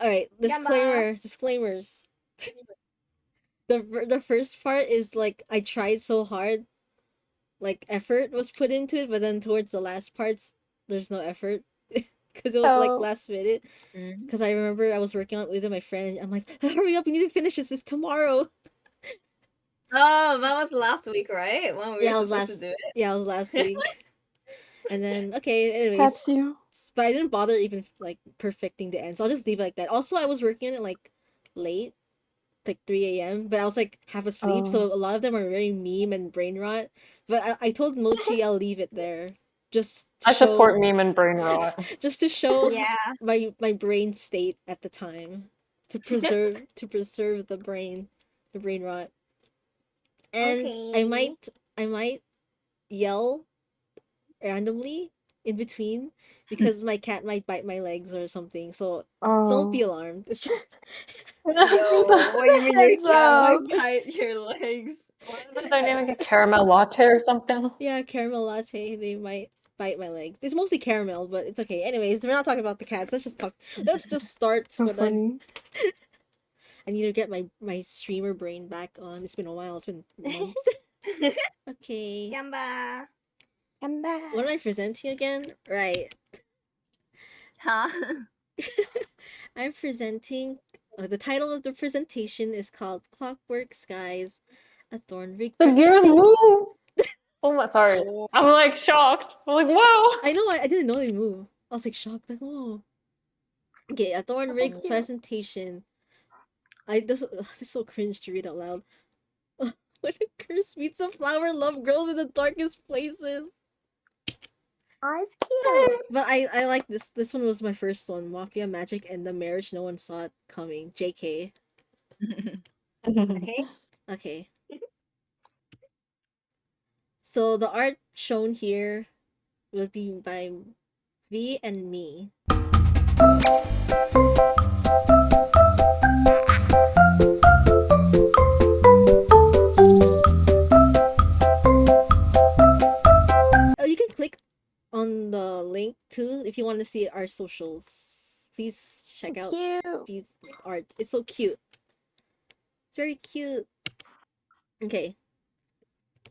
Alright, disclaimers. The first part is like I tried so hard, like effort was put into it, but then towards the last parts, there's no effort because it was like last minute. Because I remember I was working on it with my friend, and I'm like, hurry up, we need to finish this tomorrow. Oh, that was last week, right? When we Yeah, were it was supposed to do it. Yeah, it was last week. And then okay, anyways, That's you. but I didn't bother even like perfecting the end, so I'll just leave it like that. Also, I was working on it like late, like 3 a.m., but I was like half asleep, so a lot of them are very meme and brain rot. But I told Mochi I'll leave it there, just to I support meme and brain rot. just to show Yeah. my brain state at the time, to preserve the brain rot. And Okay. I might yell randomly in between because my cat might bite my legs or something. So don't be alarmed. It's just Yo, what do you mean your Heads cat up. might bite your legs? What is the dynamic? A caramel latte or something? Yeah, caramel latte. They might bite my legs. It's mostly caramel, but it's okay. Anyways, we're not talking about the cats. Let's just start. So funny. I need to get my streamer brain back on. It's been a while. It's been months. Okay. Gamba. What am I presenting again? Right. Huh? I'm presenting. The title of the presentation is called "Clockwork Skies," a ThornRigged The gears presentation. move! Oh my, sorry. I'm like shocked. I'm like, whoa! I know, I didn't know they move. I was like shocked, like, whoa. Okay, a ThornRigged presentation. This is so cringe to read out loud. When a curse meets a flower, love grows in the darkest places. Oh, it's cute. But I like this. This one was my first one. Mafia, magic, and the marriage no one saw it coming. JK. Okay. Okay. So the art shown here will be by V and me. You can click on the link too if you want to see our socials. Please check out V's art. It's so cute. It's very cute. Okay.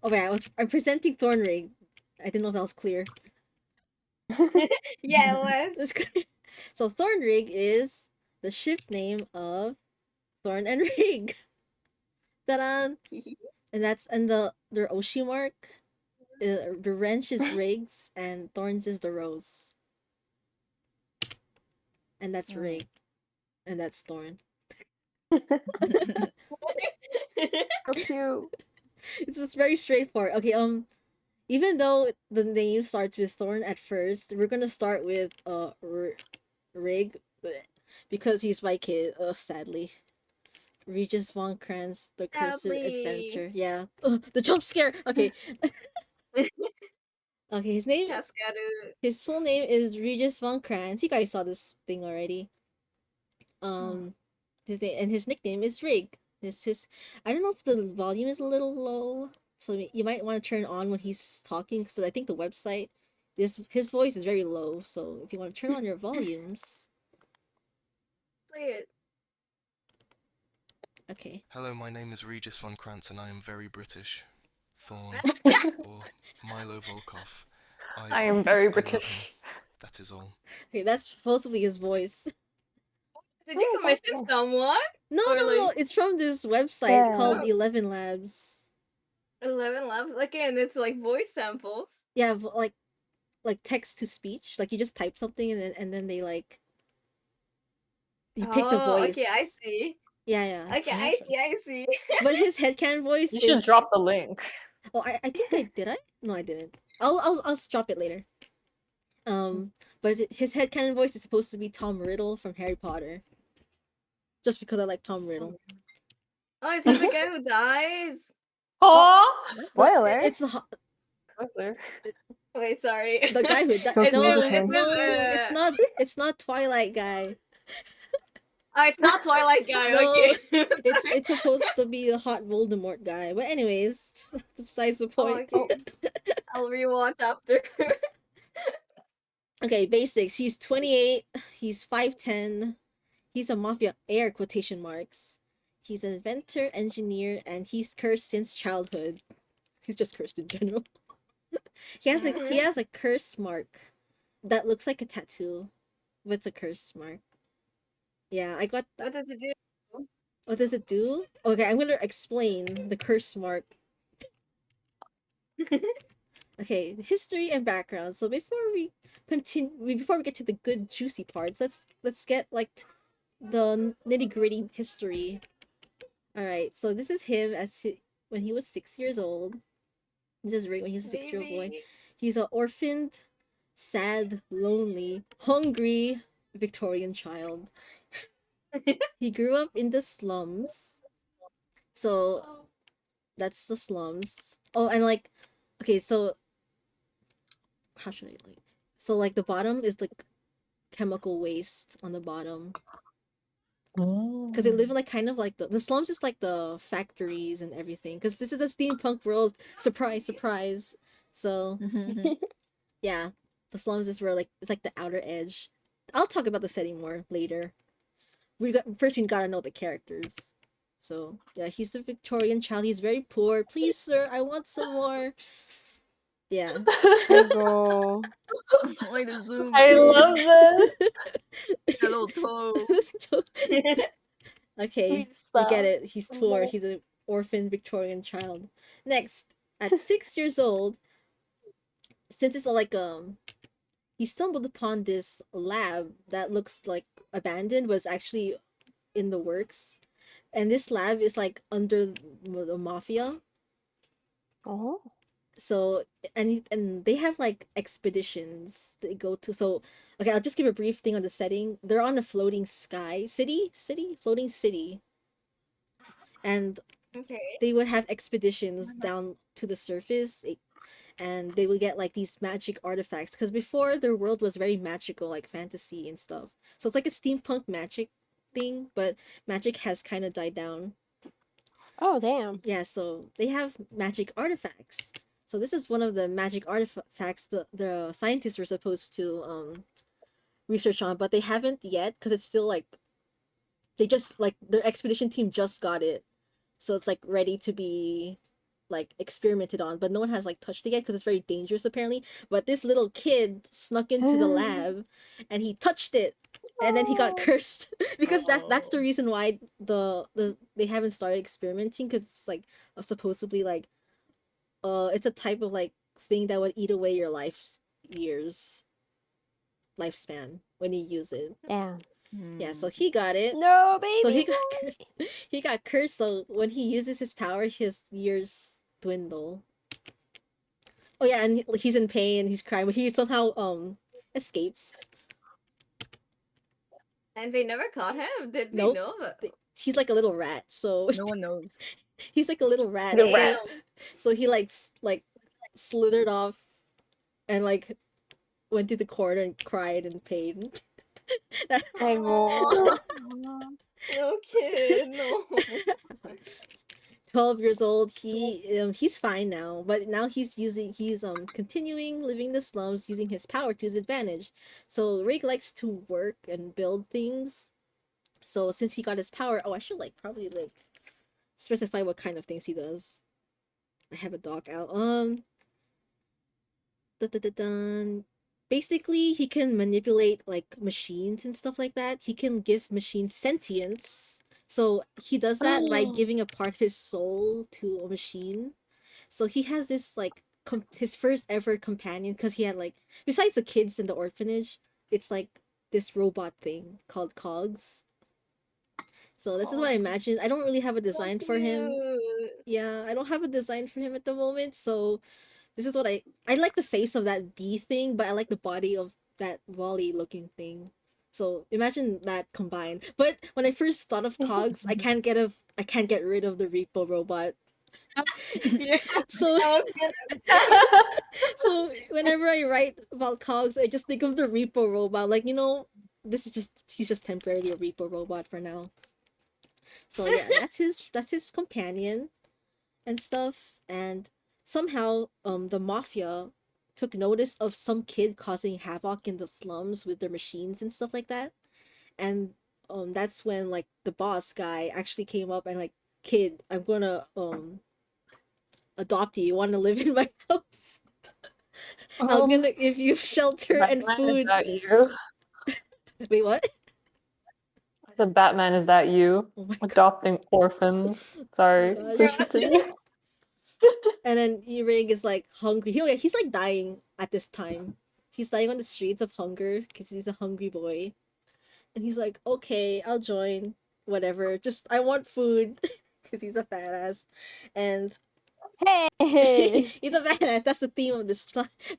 Okay, I'm presenting ThornRigged. I didn't know if that was clear. Yeah, it was. So ThornRigged is the shift name of Thorne and Rigg. Ta-da! And their Oshi mark. The wrench is Riggs and Thorns is the rose. And that's Rigg. And that's Thorn. So cute. It's just very straightforward. Okay, even though the name starts with Thorn at first, we're gonna start with Rigg because he's my kid. Sadly, Regis von Kranz, the cursed adventure. Yeah, the jump scare. Okay. Okay, his full name is Regis von Kranz. You guys saw this thing already. His nickname is Rigg. I don't know if the volume is a little low, so you might want to turn on when he's talking, because I think the website, his voice is very low, so if you want to turn on your volumes. Play it. Okay. Hello, my name is Regis von Krantz and I am very British. Thorn, or Milo Volkov. I am very British. That is all. Okay, that's supposed to be his voice. Did you commission someone? No. It's from this website called 11 Labs. 11 Labs? Again, it's like voice samples. Yeah, like text to speech. Like you just type something and then they like you pick the voice. Okay, I see. Yeah. Okay, I see. But his headcanon voice You should drop the link. Oh, I think I did. No, I didn't. I'll drop it later. But his headcanon voice is supposed to be Tom Riddle from Harry Potter. Just because I like Tom Riddle. Oh, is it the guy who dies? Oh, spoiler. It's spoiler. Wait, sorry. The guy who died. No, it's not Twilight guy. Oh, it's not Twilight guy. No, okay. it's supposed to be the hot Voldemort guy. But anyways, that's besides the point. Okay. I'll rewatch after. Okay, basics. He's 28. He's 5'10". He's a mafia heir, quotation marks. He's an inventor, engineer, and he's cursed since childhood. He's just cursed in general. He has a curse mark that looks like a tattoo. What's a curse mark? Yeah, I got What does it do? what does it do? Okay, I'm gonna explain the curse mark. Okay, history and background. So before we continue, before we get to the good juicy parts, let's get like the nitty gritty history. All right, so this is him when he was 6 years old. This is Rick when he was a 6 year old boy. He's an orphaned, sad, lonely, hungry Victorian child. He grew up in the slums. So that's the slums. Oh, and like, okay, so how should I like? So like the bottom is like chemical waste on the bottom because they live in like kind of like the slums is like the factories and everything because this is a steampunk world. Surprise, surprise. So yeah, the slums is where like it's like the outer edge. I'll talk about the setting more later. We gotta know the characters. So yeah, he's a Victorian child. He's very poor. Please, sir, I want some more. Yeah. Go. Way to zoom. I love this. A little toe. Okay, we get it. He's poor. He's an orphan Victorian child. Next, at 6 years old, since it's like he stumbled upon this lab that looks like abandoned, but it's actually in the works, and this lab is like under the mafia. Oh. So and they have like expeditions they go to. So okay, I'll just give a brief thing on the setting. They're on a floating floating city, and Okay. they would have expeditions down to the surface, and they would get like these magic artifacts because before their world was very magical, like fantasy and stuff. So it's like a steampunk magic thing, but magic has kind of died down. Oh, damn. Yeah, so they have magic artifacts. So this is one of the magic artifacts the scientists were supposed to research on, but they haven't yet because it's still like they just like their expedition team just got it. So it's like ready to be like experimented on, but no one has like touched it yet because it's very dangerous apparently. But this little kid snuck into the lab and he touched it and then he got cursed because that's the reason why they haven't started experimenting because it's like supposedly like it's a type of like thing that would eat away your lifespan when you use it. Yeah. Yeah, so he got it. No, baby. So he got cursed. He got cursed. So when he uses his power, his years dwindle. Oh yeah, and he's in pain. He's crying, but he somehow escapes. And they never caught him? Did they Nope. know? He's like a little rat. So No one knows. he's like a little rat. The so, rat. So he like slithered off, and like went to the corner and cried in pain. I go. No kid, no. 12 years old. He's fine now, but now he's continuing living the slums using his power to his advantage. So Rigg likes to work and build things. So since he got his power, I should like probably like specify what kind of things he does. I have a doc out. Basically, he can manipulate like machines and stuff like that. He can give machines sentience. So he does that by giving a part of his soul to a machine. So he has this like his first ever companion because he had like besides the kids in the orphanage, it's like this robot thing called Cogs. So this is what I imagine. I don't really have a design for him. Yeah, I don't have a design for him at the moment. So this is what I like the face of that bee thing, but I like the body of that Wally looking thing. So imagine that combined. But when I first thought of Cogs, I can't get rid of the Repo robot. Yeah. So so whenever I write about Cogs, I just think of the Repo robot. Like, he's just temporarily a Repo robot for now. So yeah, that's his companion and stuff. And somehow the mafia took notice of some kid causing havoc in the slums with their machines and stuff like that, and that's when like the boss guy actually came up and like, kid, I'm gonna adopt you. You want to live in my house? I'm gonna give you shelter and Batman, is food. that you? Wait, what? I said, Batman, is that you? Oh my god. Adopting orphans. Sorry, gosh. please continue. And then Rig is like hungry. He's like dying at this time. He's dying on the streets of hunger because he's a hungry boy. And he's like, okay, I'll join. Whatever. Just I want food because he's a fat ass. And Hey. he's a badass. That's the theme of this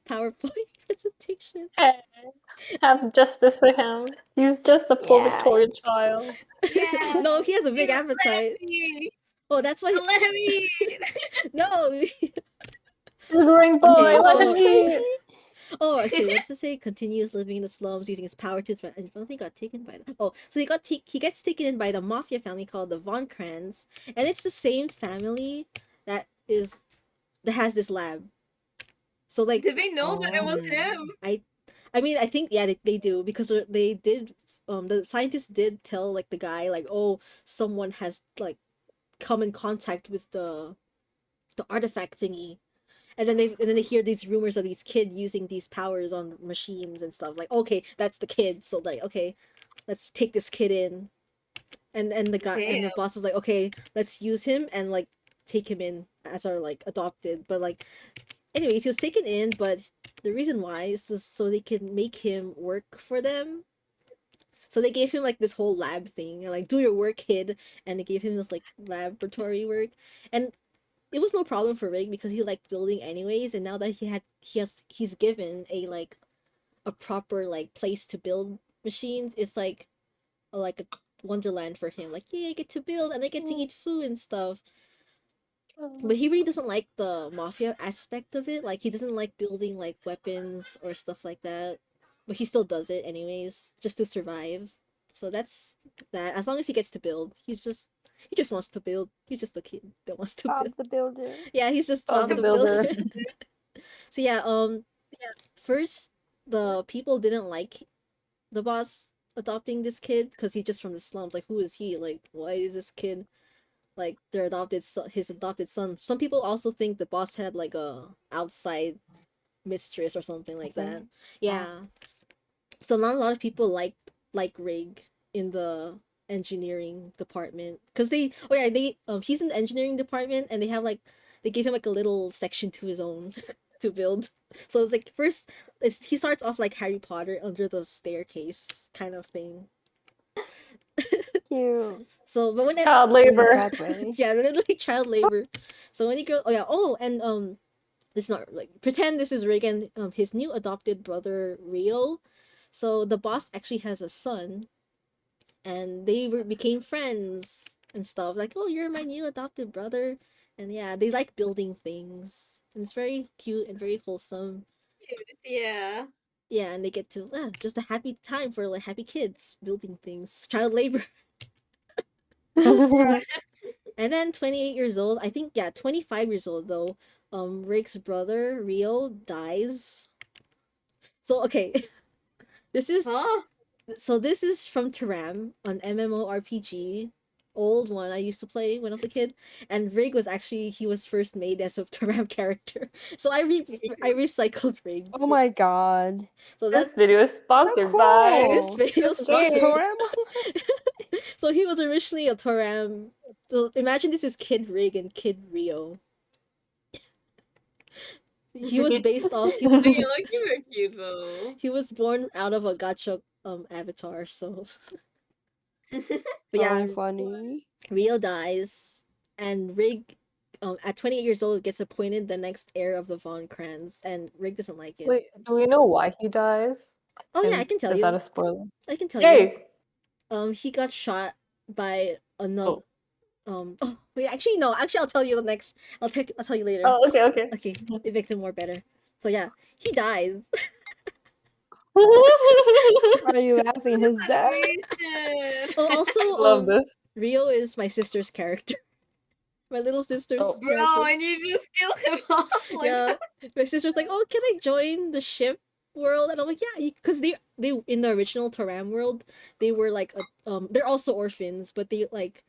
PowerPoint presentation. Hey, have justice for him. He's just a poor Yeah. Victorian child. Yeah. No, he has a big Let appetite. me. Oh, that's why. Let him eat. No. He's a growing boy. Okay, Let so- him eat. Oh, I see. What's to say? Continues living in the slums using his power to. I don't think got taken by the. Oh, so he gets taken in by the mafia family called the Von Krans, and it's the same family that has this lab. So like, Did they know that it was Oh. him? I mean, I think yeah, they do because they did. The scientists did tell like the guy like, oh, someone has like come in contact with the artifact thingy. And then they hear these rumors of these kids using these powers on machines and stuff. Like, okay, that's the kid. So like, okay, let's take this kid in. And the guy and the Damn. boss was like, okay, let's use him and like take him in as our like adopted. But like, anyways, he was taken in. But the reason why is just so they can make him work for them. So they gave him like this whole lab thing, like do your work, kid, and they gave him this like laboratory work, and it was no problem for Rig because he liked building anyways, and now that he's given a like a proper like place to build machines, it's like a wonderland for him. Like, yeah, I get to build and I get to eat food and stuff. But he really doesn't like the mafia aspect of it. Like he doesn't like building like weapons or stuff like that. But he still does it anyways, just to survive. So that's that. As long as he gets to build, he just wants to build. He's just a kid that wants to Bob build. the Builder. Yeah, he's just Bob Bob the the Builder. Builder. So yeah, first the people didn't like the boss adopting this kid because he's just from the slums. Like, who is he? Like, why is this kid like his adopted son? Some people also think the boss had like a outside mistress or something like that. Yeah. So not a lot of people like Rig in the engineering department because they he's in the engineering department and they gave him like a little section to his own to build. So it's like first he starts off like Harry Potter under the staircase kind of thing. Cute. So but when Child In a labor. sad way. yeah, like child labor. So when he grow and it's not like pretend this is Rig and his new adopted brother Rio. So the boss actually has a son, and they became friends and stuff. Like, oh, you're my new adopted brother, and yeah, they like building things, and it's very cute and very wholesome. Yeah. Yeah, and they get to just a happy time for like happy kids building things, child labor. And then 28 years old, I think, yeah, 25 years old though. Rig's brother Rio dies. So okay, this is Huh? so this is from Taram, an MMORPG, old one I used to play when I was a kid. And Rig was actually he was first made as a Taram character. So I recycled Rig. Oh my god. So This that's video is sponsored by this cool. video this sponsored. game. Torem? So he was originally a Taram. So imagine this is Kid Rig and Kid Rio. He was based off You look super cute though. he was born out of a gacha avatar, so but yeah, Oh, funny. Rio dies, and Rig, at 28 years old, gets appointed the next heir of the Von Krans, and Rig doesn't like it. Wait, do we know why he dies? Oh yeah, I And can tell is you. that a spoiler? I can tell you. Yay! He got shot by another. Oh. Oh wait, actually no. Actually, I'll tell you next. I'll tell you later. Oh, okay, okay. Okay, it makes it more better. So yeah, he dies. Are you laughing his death? Animation. Oh, also, Love this. Rio is my sister's character. My little sister's Oh. Bro, and you just kill him off like yeah, my sister's like, oh, can I join the ship? world, and I'm like, yeah, because they in the original Taram world, they were like they're also orphans, but they like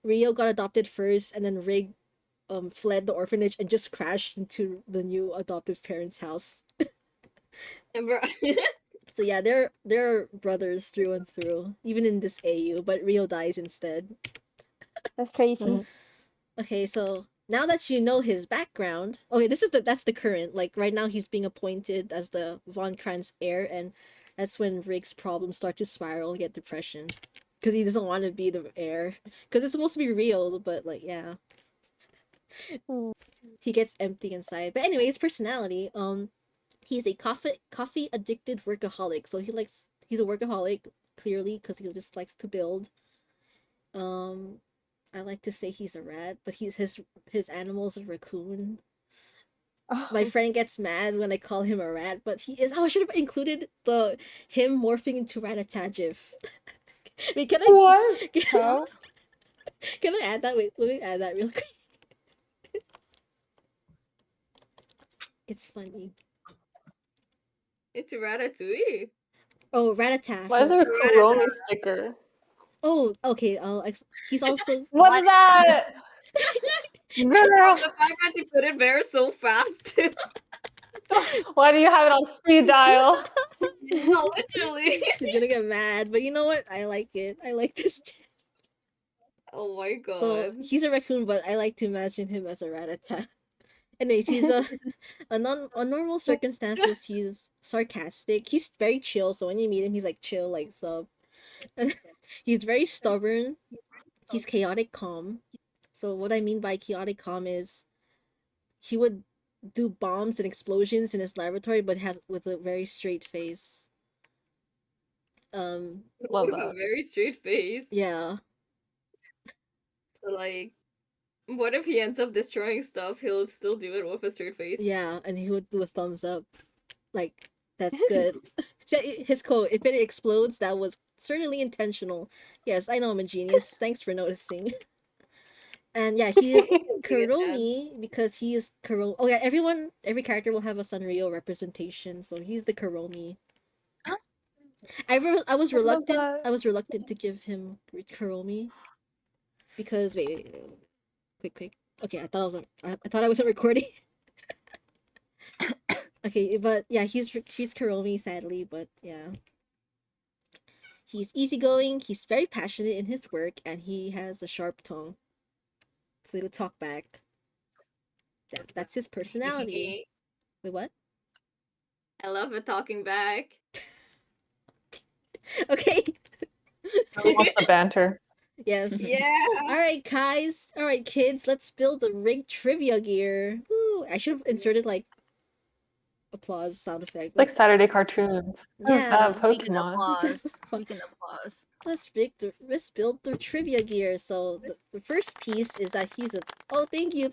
Rio got adopted first, and then Rig fled the orphanage and just crashed into the new adoptive parents' house. So yeah, they're brothers through and through, even in this AU, but Rio dies instead. That's crazy. Okay, so now that you know his background, okay, that's the current. Like right now, he's being appointed as the Von Kranz heir, and that's when Rick's problems start to spiral, get depression, because he doesn't want to be the heir, because it's supposed to be real, but like yeah, Mm. he gets empty inside. But anyway, his personality, he's a coffee addicted workaholic. So he's a workaholic clearly because he just likes to build. Um, I like to say he's a rat, but his animal's a raccoon. My Oh, friend gets mad when I call him a rat, but he is. Oh, I should have included the him morphing into Ratatouille. Wait, can I? What? how? Can I add that? Wait, let me add that real quick. It's funny. It's Ratatouille. Oh, Rattata. Why is there a Kuromi sticker? Oh, okay. He's also. What is that? Girl, The fact that you put it there so fast. why do you have it on speed dial? No, literally. She's gonna get mad, but you know what? I like it. I like this. Oh my god. So he's a raccoon, but I like to imagine him as a ratata. Anyways, he's on normal circumstances, he's sarcastic. He's very chill, so when you meet him, he's like chill, like so. And he's very stubborn. He's chaotic calm. So what I mean by chaotic calm is he would do bombs and explosions in his laboratory, but has with a very straight face. Love With a that. very straight face. Yeah. So like, what if he ends up destroying stuff? He'll still do it with a straight face. Yeah, and he would do a thumbs up. Like, that's good. So his quote, if it explodes, that was certainly intentional. Yes, I know I'm a genius. Thanks for noticing. And yeah, he is Kuromi because he is Kuromi. Oh yeah, every character will have a Sanrio representation, so he's the Kuromi. I was reluctant. that. I was reluctant to give him Kuromi because quick. Okay, I thought I wasn't recording. Okay, but yeah, she's Kuromi sadly, but yeah. He's easygoing, he's very passionate in his work, and he has a sharp tongue. So he'll talk back. That's his personality. Wait, what? I love it talking back. Okay. What's the banter? Yes. Yeah. Alright, guys. Alright, kids, let's build the rig trivia gear. Woo! I should have inserted like applause sound effect. Like Saturday cartoons. Yeah. Pokemon. We can applause. Let's build the trivia gear. So the first piece is that he's a oh thank you.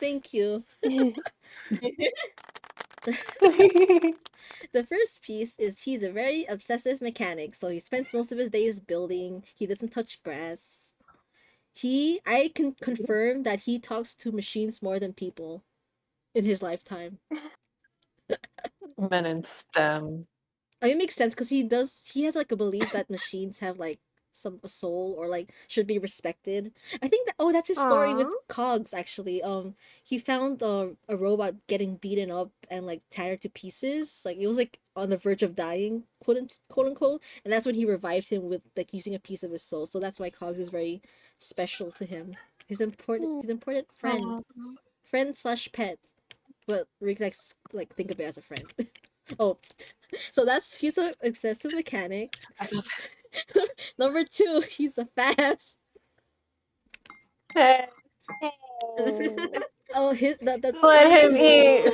The first piece is he's a very obsessive mechanic, so he spends most of his days building. He doesn't touch grass. I can confirm that he talks to machines more than people in his lifetime. Men in STEM. I mean, it makes sense because he has like a belief that machines have like a soul or like should be respected. I think that's his story with Aw. Cogs actually. He found a robot getting beaten up and like tattered to pieces. Like it was like on the verge of dying, quote unquote. And that's when he revived him with like using a piece of his soul. So that's why Cogs is very special to him. He's important friend slash pet. But Rick likes like think of it as a friend. Oh, so he's an excessive mechanic. Number 2, he's a fast. Hey. Oh, Let him eat.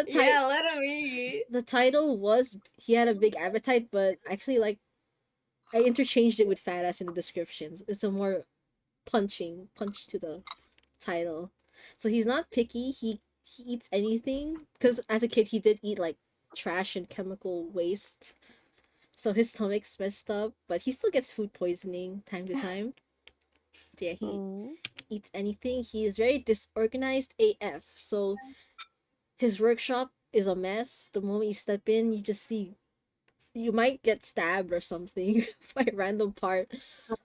Yeah, let him eat. The title was he had a big appetite, but actually like I interchanged it with fat ass in the descriptions. It's a more punch to the title. So he's not picky. He eats anything because as a kid he did eat like trash and chemical waste. So his stomach's messed up, but he still gets food poisoning time to time. So yeah, he eats anything. He is very disorganized AF. So his workshop is a mess. The moment you step in, you just see you might get stabbed or something by a random part.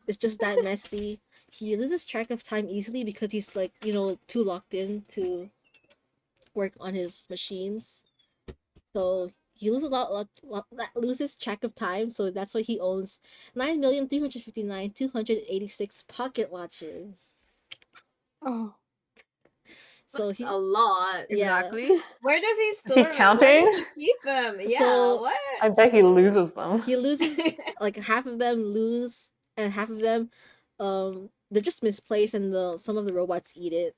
It's just that messy. He loses track of time easily because he's like, too locked in to work on his machines. So he loses loses track of time. So that's why he owns 9,359,286 pocket watches. Oh. So That's he, a lot. yeah. Exactly. Where does he Is store he them? Where counting? does he keep them? Yeah, So- what? I bet he loses them. He loses like half of them lose, and half of them, they're just misplaced, and some of the robots eat it.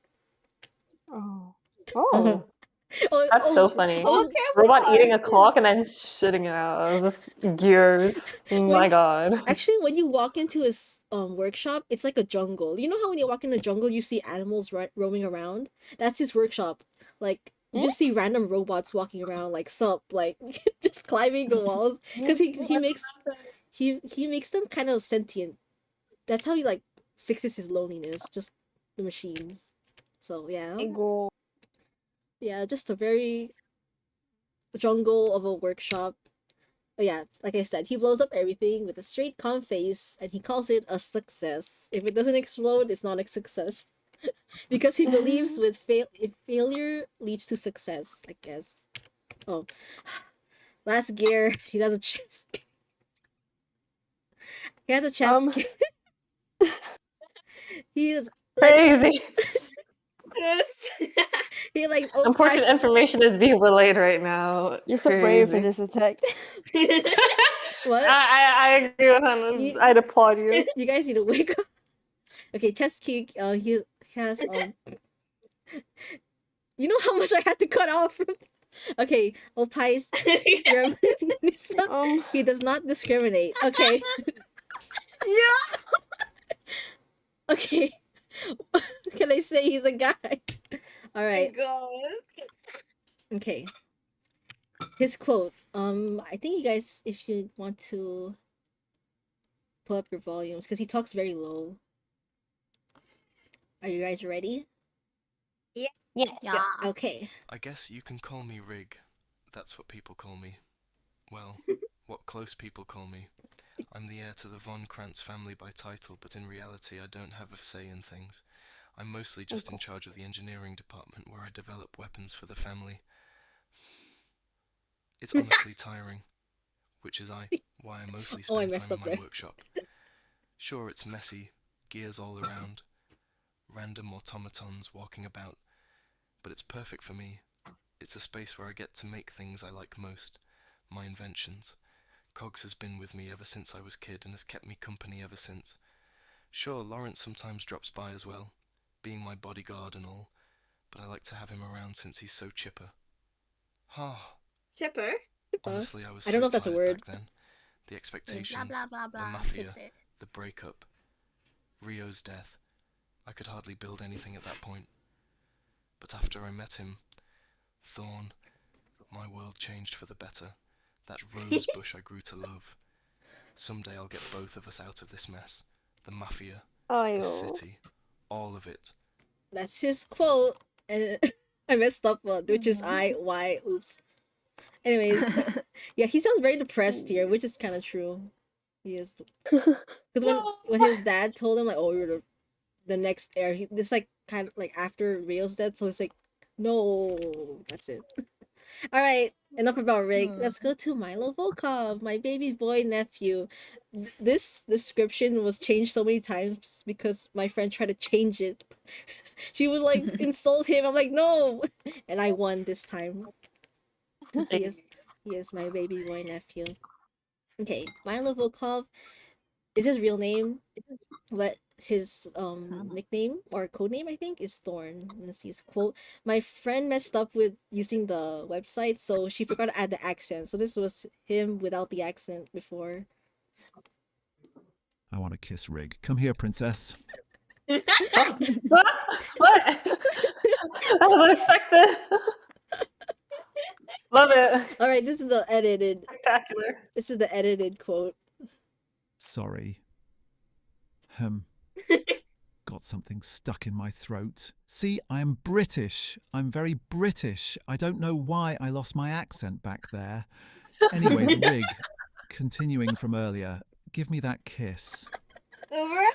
Oh. Oh. Oh, That's so oh, funny. oh, Okay, Robot eating a what? clock and then shitting it out. It's just gears. My god. Actually, when you walk into his workshop, it's like a jungle. You know how when you walk in a jungle, you see animals roaming around? That's his workshop. Like you just see random robots walking around, like sup, like just climbing the walls. Because he makes them kind of sentient. That's how he like fixes his loneliness. Just the machines. So yeah, Ego. yeah, just a very jungle of a workshop. But yeah, like I said, he blows up everything with a straight calm face, and he calls it a success. If it doesn't explode, it's not a success. Because he believes with if failure leads to success, I guess. Oh, last gear, he does a chest. He has a chest. He is like, Crazy. Yes. he like Important information is being relayed right now. You're so brave for Crazy. this attack. What? I agree with him. You- I'd applaud you. You guys need to wake up. Okay, chest kick. He has You know how much I had to cut off. Okay, Opais. He does not discriminate. Okay. Yeah. Okay. Can I say he's a guy? All right. God. Okay. His quote. I think you guys, if you want to pull up your volumes, because he talks very low. Are you guys ready? Yes. Yeah. Okay. I guess you can call me Rigg. That's what people call me. Well, what close people call me. I'm the heir to the von Krantz family by title, but in reality I don't have a say in things. I'm mostly just in charge of the engineering department where I develop weapons for the family. It's honestly tiring, which is why I mostly Oh, I spend messed time in up my there. workshop. Sure, it's messy, gears all around, random automatons walking about, but it's perfect for me. It's a space where I get to make things I like most, my inventions. Cogs has been with me ever since I was a kid and has kept me company ever since. Sure, Lawrence sometimes drops by as well, being my bodyguard and all, but I like to have him around since he's so chipper. Chipper. Honestly, I was I so don't know if that's a tired word. back then. The Blah expectations, blah blah blah. the mafia, Chipper. the breakup, Rio's death. I could hardly build anything at that point. But after I met him, Thorne, my world changed for the better. That rose bush I grew to love. Someday I'll get both of us out of this mess. The mafia, the city, all of it. That's his quote. And I messed up, which is oops. Anyways, yeah, he sounds very depressed here, which is kind of true. He is. Because when his dad told him, like, oh, you're the next heir, this, like, kind of, like, after Rio's death, so it's like, no, that's it. Alright, enough about Rigg. Let's go to Milo Volkov, my baby boy nephew. This description was changed so many times because my friend tried to change it. She would, like, insult him. I'm like, no! And I won this time. He is my baby boy nephew. Okay, Milo Volkov is his real name, but his nickname or codename, I think, is Thorne. Let's see his quote. My friend messed up with using the website, so she forgot to add the accent. So this was him without the accent before. I want to kiss Rigg. Come here, princess. What? That was unexpected. Love it. All right, this is the edited. Spectacular. This is the edited quote. Sorry. got something stuck in my throat. See, I'm British. I'm very British. I don't know why I lost my accent back there. Anyways, Rigg, continuing from earlier, give me that kiss. I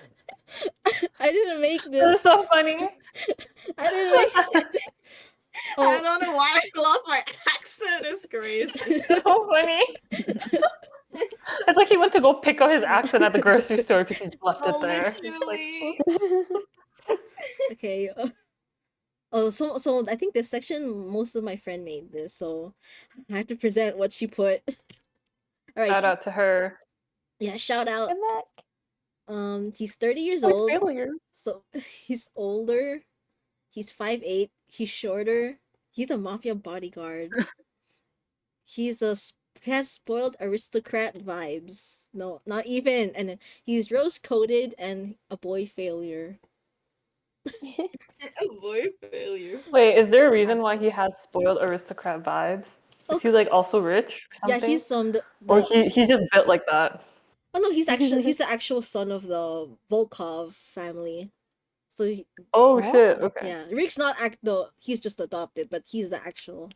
didn't make This is this. so funny. I didn't make it. I Oh, don't know why I lost my accent. It's crazy. It's so funny. It's like he went to go pick up his accent at the grocery store because he left it there. It's like, Literally. okay. Oh, so I think this section, most of my friend made this, so I have to present what she put. All right. shout out to her. Yeah, shout out. Good luck. He's 30 years My old. failure. So he's older. He's 5'8". He's shorter. He's a mafia bodyguard. He has spoiled aristocrat vibes. No, not even. And then he's rose coated and a boy failure. Avoid failure. Wait, is there a reason why he has spoiled aristocrat vibes? Is he like also rich or Yeah, something? he's Or he's just built like that. Oh no, he's the actual son of the Volkov family. So Oh shit, okay. yeah, Rick's not he's just adopted, but he's the actual.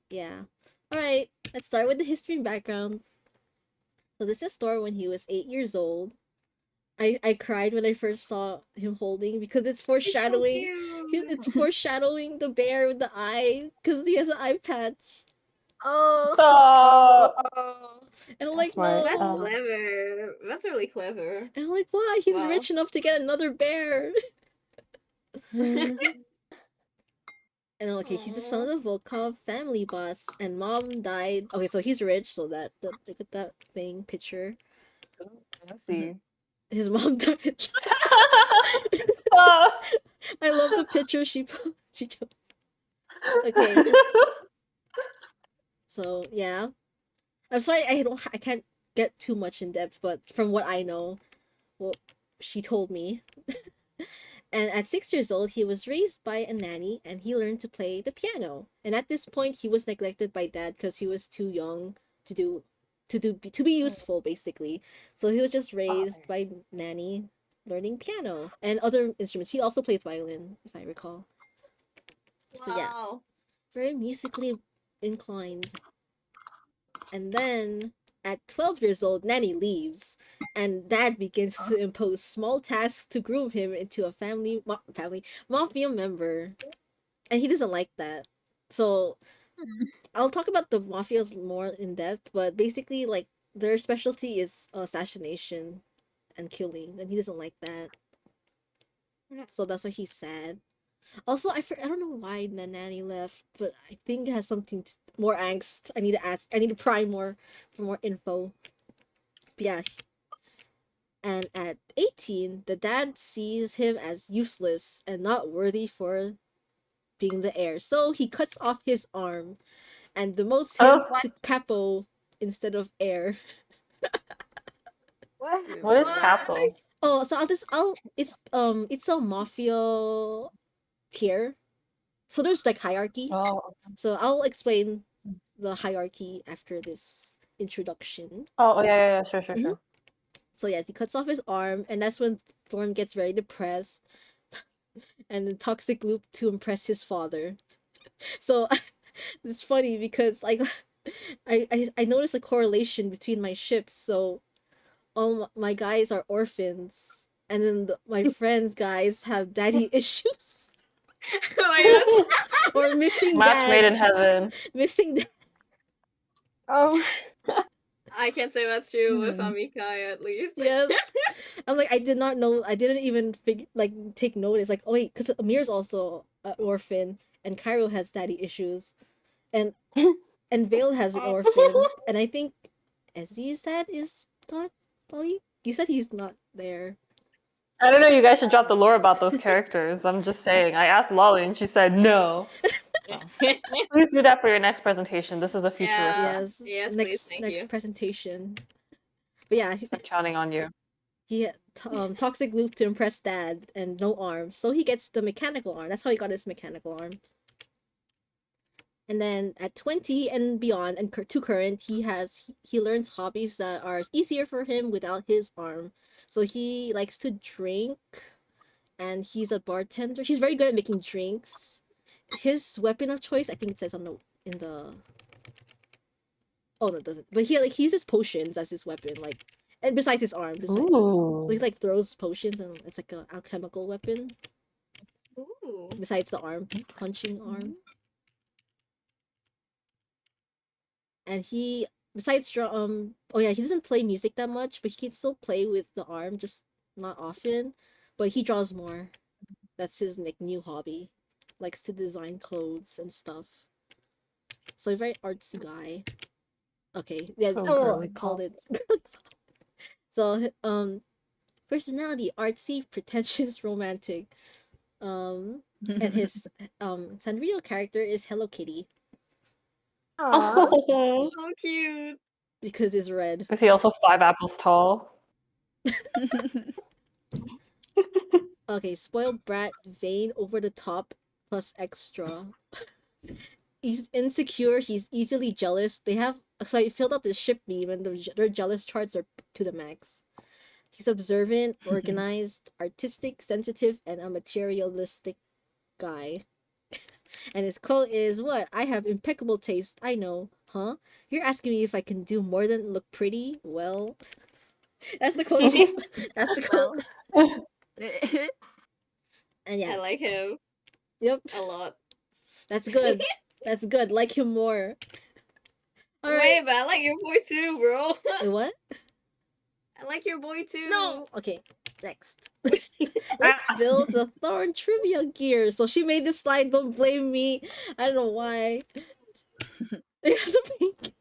Yeah. Alright, let's start with the history and background. So this is Thor when he was 8 years old. I cried when I first saw him holding because it's foreshadowing. It's foreshadowing the bear with the eye because he has an eye patch. Oh, Stop. And I'm like, smart. that's no. clever. That's really clever. And I'm like, why? He's Wow. rich enough to get another bear. And okay, he's the son of the Volkov family boss, and mom died. Okay, so he's rich, so that look at that thing picture. Let's see. His mom died. Stop. I love the picture she chose. Okay, so yeah, I'm sorry I can't get too much in depth, but from what I know, well, she told me. And at 6 years old, he was raised by a nanny, and he learned to play the piano. And at this point, he was neglected by dad because he was too young to be useful, basically. So he was just raised by nanny, learning piano and other instruments. He also plays violin, if I recall. So yeah, Wow. very musically inclined. And then at 12 years old, nanny leaves, and dad begins to impose small tasks to groom him into a family mafia member, and he doesn't like that. So I'll talk about the mafias more in depth, but basically, like, their specialty is assassination and killing, and he doesn't like that. So that's why he's sad. Also, I don't know why the nanny left, but I think it has something more angst. I need to ask. I need to pry more for more info. But yeah. And at 18, the dad sees him as useless and not worthy for being the heir. So he cuts off his arm and demotes him to capo instead of heir. What is capo? Oh, so it's a mafia tier. So there's like hierarchy. Oh. So I'll explain the hierarchy after this introduction. Oh yeah, sure. So yeah, he cuts off his arm, and that's when Thorne gets very depressed and the toxic loop to impress his father. So it's funny because like I noticed a correlation between my ships. So all my guys are orphans, and then my friends' guys have daddy issues. Oh, Or missing Match dad. made in heaven. Missing dad. Oh. I can't say that's true with Amikai, at least. Yes. I'm like, I did not know. I didn't even take notice. Like, oh wait, because Amir's also an orphan, and Cairo has daddy issues, and Vale has an orphan, and I think Ezzy's dad is not. Polly, you said he's not there. I don't know, you guys should drop the lore about those characters. I'm just saying. I asked Lolly and she said no. Please do that for your next presentation. This is the future reference. Yes, next please, thank you. presentation. But yeah, I'm counting on you. he had toxic loop to impress dad and no arms, so he gets the mechanical arm. That's how he got his mechanical arm. And then at 20 and beyond and to current, he learns hobbies that are easier for him without his arm. So he likes to drink, and he's a bartender. He's very good at making drinks. His weapon of choice, I think it says on the in the. Oh no, it doesn't. But he uses potions as his weapon, like, and besides his arm, so he Ooh. like throws potions and it's like a alchemical weapon. Ooh. Besides the arm, punching arm. And he besides oh yeah, he doesn't play music that much, but he can still play with the arm, just not often. But he draws more. That's his like new hobby. Likes to design clothes and stuff. So a very artsy guy. Okay. Yeah, So oh, I girly called pop. it. So personality, artsy, pretentious, romantic. And his Sanrio character is Hello Kitty Aw. Oh. So cute. because it's red. Is he also 5 apples tall? Okay, spoiled brat, vain, over the top, plus extra. He's insecure. He's easily jealous. They have so I filled out the ship meme, and their jealous charts are to the max. He's observant, organized, artistic, sensitive, and a materialistic guy. And his quote is, "What? I have impeccable taste. I know, huh? You're asking me if I can do more than look pretty? Well, that's the quote. That's the quote. Well. And yeah, I like him yep, a lot. that's good. That's good. Like him more. All Wait, right. but I like your boy too, bro. Wait, what? I like your boy too. No. Okay. Next. Let's build the Thorn trivia gear. So she made this slide. Don't blame me. I don't know why. It has a pink.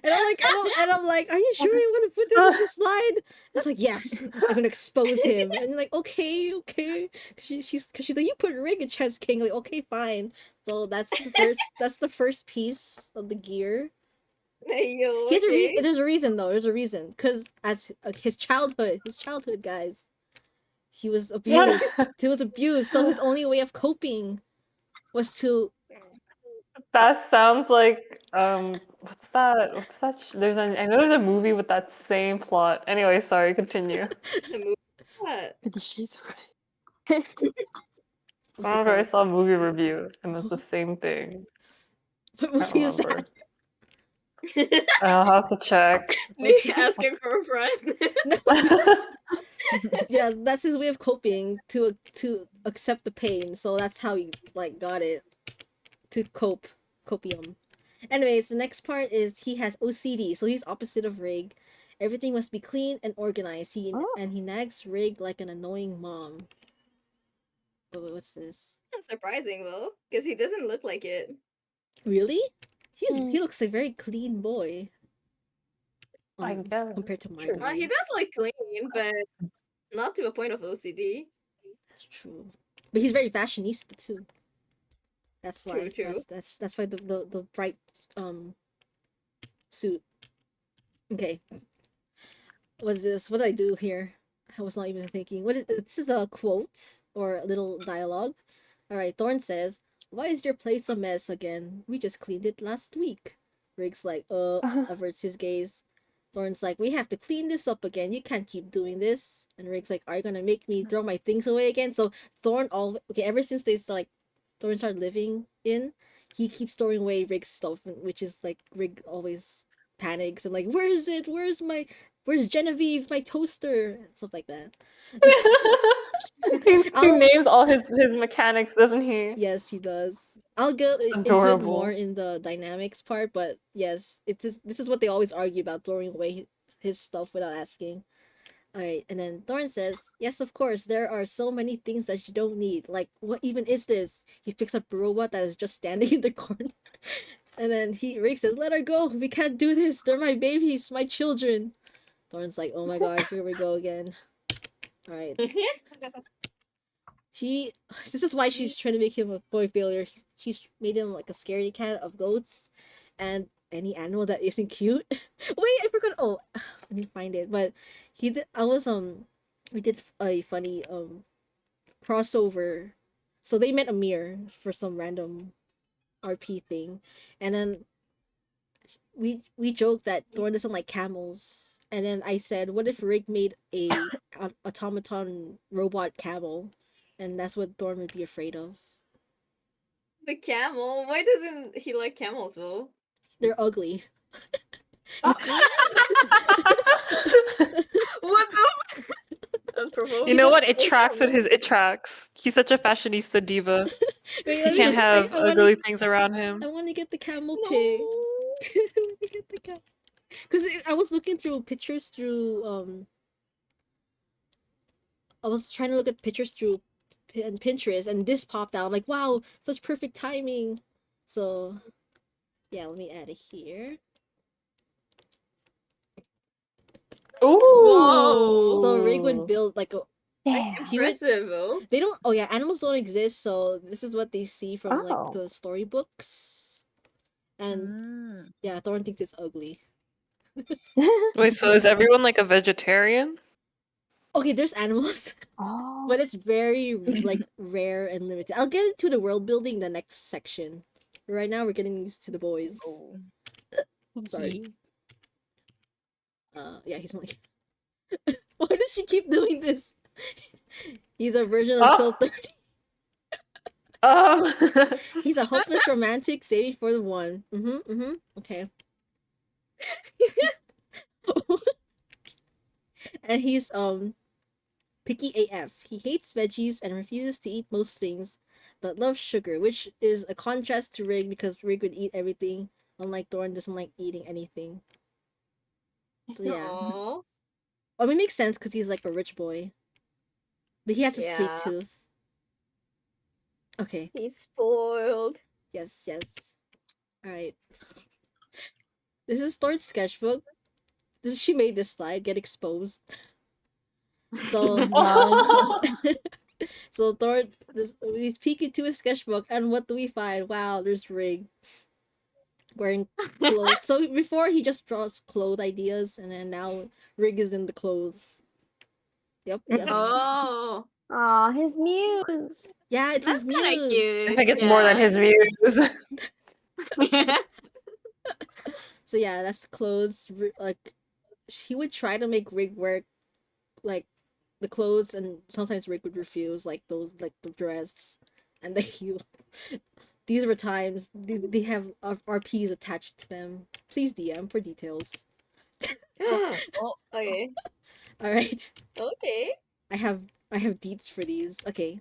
And I'm like, are you sure you want to put this on the slide? It's like, yes, I'm gonna expose him. And you're like, okay. Cause she's like, you put Rig in Chess King. Like, okay, fine. So that's the first piece of the gear. Hey, yo, He has okay. there's a reason though. There's a reason. Cause as his childhood, guys, he was abused. He was abused. So his only way of coping was to. That sounds like what's that? I know there's a movie with that same plot. Anyway, sorry, continue. It's a movie. What? She's right. What's I it remember I called? saw a movie review and it's the same thing. What Can't movie is remember. that? I'll have to check. Me asking for a friend. No. Yeah, that's his way of coping to accept the pain. So that's how he like got it to copium. Anyways, the next part is he has OCD, so he's opposite of Rig. Everything must be clean and organized. Oh. He nags Rig like an annoying mom. Oh, wait, what's this? Surprising though, because he doesn't look like it. Really? Hmm. He looks like a very clean boy. I guess. Compared to my True. guy. He does look clean, but not to a point of OCD. That's true. But he's very fashionista too. That's why. True. That's why the bright suit. Okay. What's this? What did I do here? I was not even thinking. This is a quote or a little dialogue. Alright, Thorne says, "Why is your place a mess again? We just cleaned it last week." Rigg's like, averts his gaze. Thorne's like, "We have to clean this up again. You can't keep doing this." And Rigg's like, "Are you gonna make me throw my things away again?" So ever since Thorne started living in, he keeps throwing away Rigg's stuff, which is like Rig always panics and like, "Where is it? Where's Genevieve, my toaster?" And stuff like that. He names all his mechanics, doesn't he? Yes, he does. I'll go into it Adorable. more in the dynamics part, but yes, this is what they always argue about, throwing away his stuff without asking. Alright, and then Thorne says, "Yes, of course, there are so many things that you don't need. Like, what even is this?" He picks up a robot that is just standing in the corner. And then Rick says, "Let her go. We can't do this. They're my babies, my children." Thorne's like, "Oh my gosh, here we go again." Alright. This is why she's trying to make him a boy failure. She's made him like a scaredy cat of goats and any animal that isn't cute. Wait, I forgot. Oh, let me find it. But we did a funny crossover. So they met Amir for some random RP thing, and then we joked that Thorne doesn't like camels And then I said, what if Rigg made a automaton robot camel? And that's what Thorne would be afraid of. The camel? Why doesn't he like camels, though? They're ugly. What the? That's provoking. You know what? It tracks with his it tracks. He's such a fashionista diva. Wait, He let me- can't have I wanna- ugly things around him. I want to get the camel No. pig. I want to get the camel. Because I was looking through pictures through I was trying to look at pictures through Pinterest, and this popped out. I'm like, wow, such perfect timing. So, yeah, let me add it here. Ooh. So Rigg would build like a. Damn. He would. Impressive, though. They don't. Oh yeah, animals don't exist. So this is what they see from like Oh. the storybooks, and yeah, Thorne thinks it's ugly. Wait, so is everyone like a vegetarian? Okay, there's animals, Oh. but it's very like rare and limited. I'll get into the world building in the next section. Right now, we're getting used to the boys. Sorry. Yeah, he's like. Why does she keep doing this? He's a virgin until 30. He's a hopeless romantic saving for the one. Okay. And he's picky AF. He hates veggies and refuses to eat most things, but loves sugar, which is a contrast to Rigg because Rigg would eat everything, unlike Thorne doesn't like eating anything. So yeah. Aw. I mean, it makes sense because he's like a rich boy. But he has a sweet Yeah. tooth. Okay. He's spoiled. Yes. Alright. This is Thorne's sketchbook. She made this slide get exposed. So, so Thorne, we peek into his sketchbook, and what do we find? Wow, there's Rigg wearing clothes. So before he just draws clothes ideas, and then now Rigg is in the clothes. Yep. Oh. Aw, his muse. Yeah, it's That's his kind of muse. cute. I think it's more than his views. So yeah, that's clothes. Like, he would try to make Rigg wear like the clothes, and sometimes Rigg would refuse, like those, like the dress and the heel. These were times they have RPs attached to them. Please DM for details. Oh, okay. All right, Okay. I have deets for these. Okay,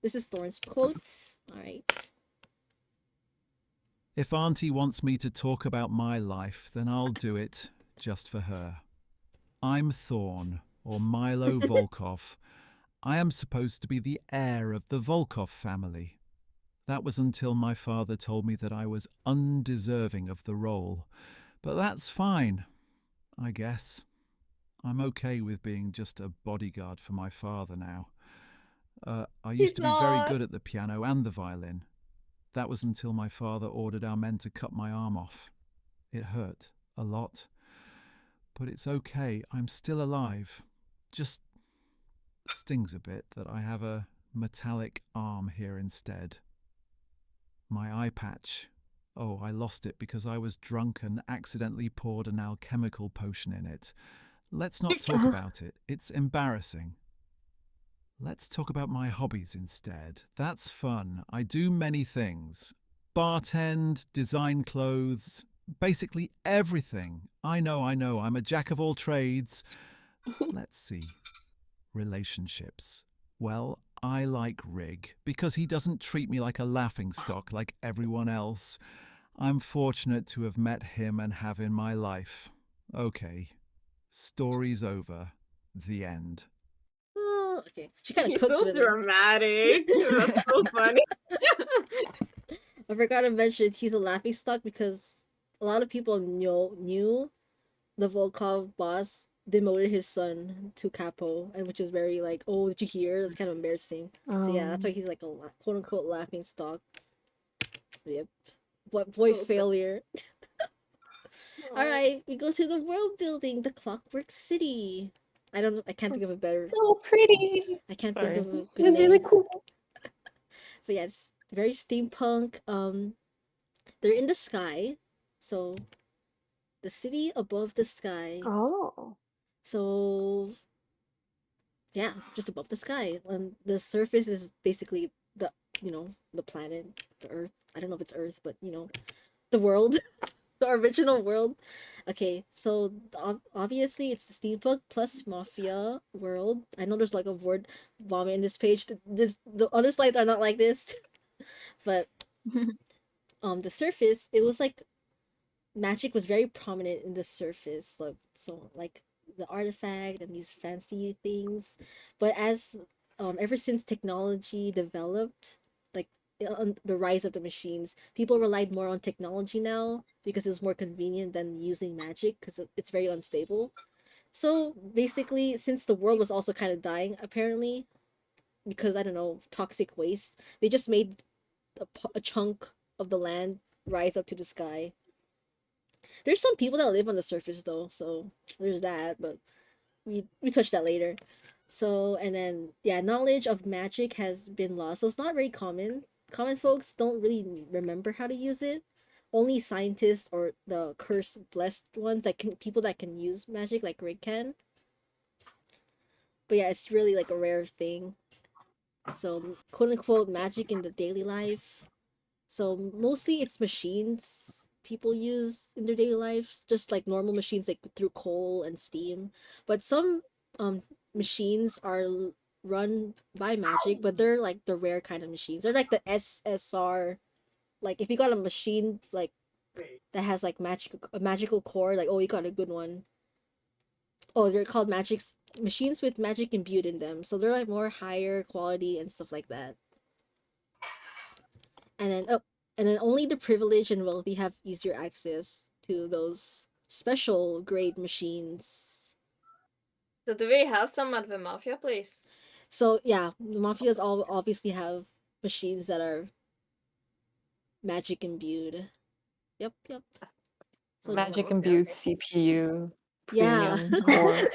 this is Thorne's quote. All right. If Auntie wants me to talk about my life, then I'll do it just for her. I'm Thorne, or Milo Volkov. I am supposed to be the heir of the Volkov family. That was until my father told me that I was undeserving of the role. But that's fine, I guess. I'm okay with being just a bodyguard for my father now. I used to be very good at the piano and the violin. That was until my father ordered our men to cut my arm off. It hurt a lot. But it's okay, I'm still alive. Just stings a bit that I have a metallic arm here instead. My eye patch. Oh, I lost it because I was drunk and accidentally poured an alchemical potion in it. Let's not talk about it. It's embarrassing. Let's talk about my hobbies instead. That's fun. I do many things. Bartend, design clothes, basically everything. I know, I'm a jack of all trades. Let's see. Relationships. Well, I like Rigg because he doesn't treat me like a laughingstock like everyone else. I'm fortunate to have met him and have in my life. Okay. Story's over. The end. Oh, okay. She kind of He's cooked so with it. dramatic. That's so funny. I forgot to mention he's a laughingstock because a lot of people knew the Volkov boss demoted his son to capo, and which is very like, oh, did you hear? That's kind of embarrassing. So yeah, that's why he's like a quote unquote laughingstock. Yep. What boy So sad. failure. All right, we go to the world building, the Clockwork City. I can't think of a better. So pretty. I can't Sorry. think of a good It's name. really cool. But yeah, it's very steampunk. They're in the sky, so the city above the sky. Oh. So yeah, just above the sky. And the surface is basically the the planet, the Earth. I don't know if it's Earth, but the world, the original world. Okay, so obviously it's the steampunk plus mafia world. I know there's like a word vomit in this page. The other slides are not like this, but the surface, it was like magic was very prominent in the surface, like so like the artifact and these fancy things. But as ever since technology developed, like on the rise of the machines, people relied more on technology now because it's more convenient than using magic because it's very unstable. So basically, since the world was also kind of dying apparently because I don't know, toxic waste, they just made a chunk of the land rise up to the sky. There's some people that live on the surface though, so there's that, but we touch that later. So and then yeah, knowledge of magic has been lost, so it's not very common. Common folks don't really remember how to use it. Only scientists or the cursed blessed ones that can people that can use magic like Rick can. But yeah, it's really like a rare thing. So quote unquote magic in the daily life. So mostly it's machines people use in their daily lives, just like normal machines like through coal and steam. But some um machines are run by magic, but they're like the rare kind of machines. They're like the SSR. Like if you got a machine like that has like a magical core, like oh you got a good one. Oh, they're called magics machines with magic imbued in them. So they're like more higher quality and stuff like that. And then only the privileged and wealthy have easier access to those special grade machines. So do we have some at the mafia place? So yeah, the mafias all obviously have machines that are magic imbued. Yep. So Magic imbued CPU, yeah. premium core.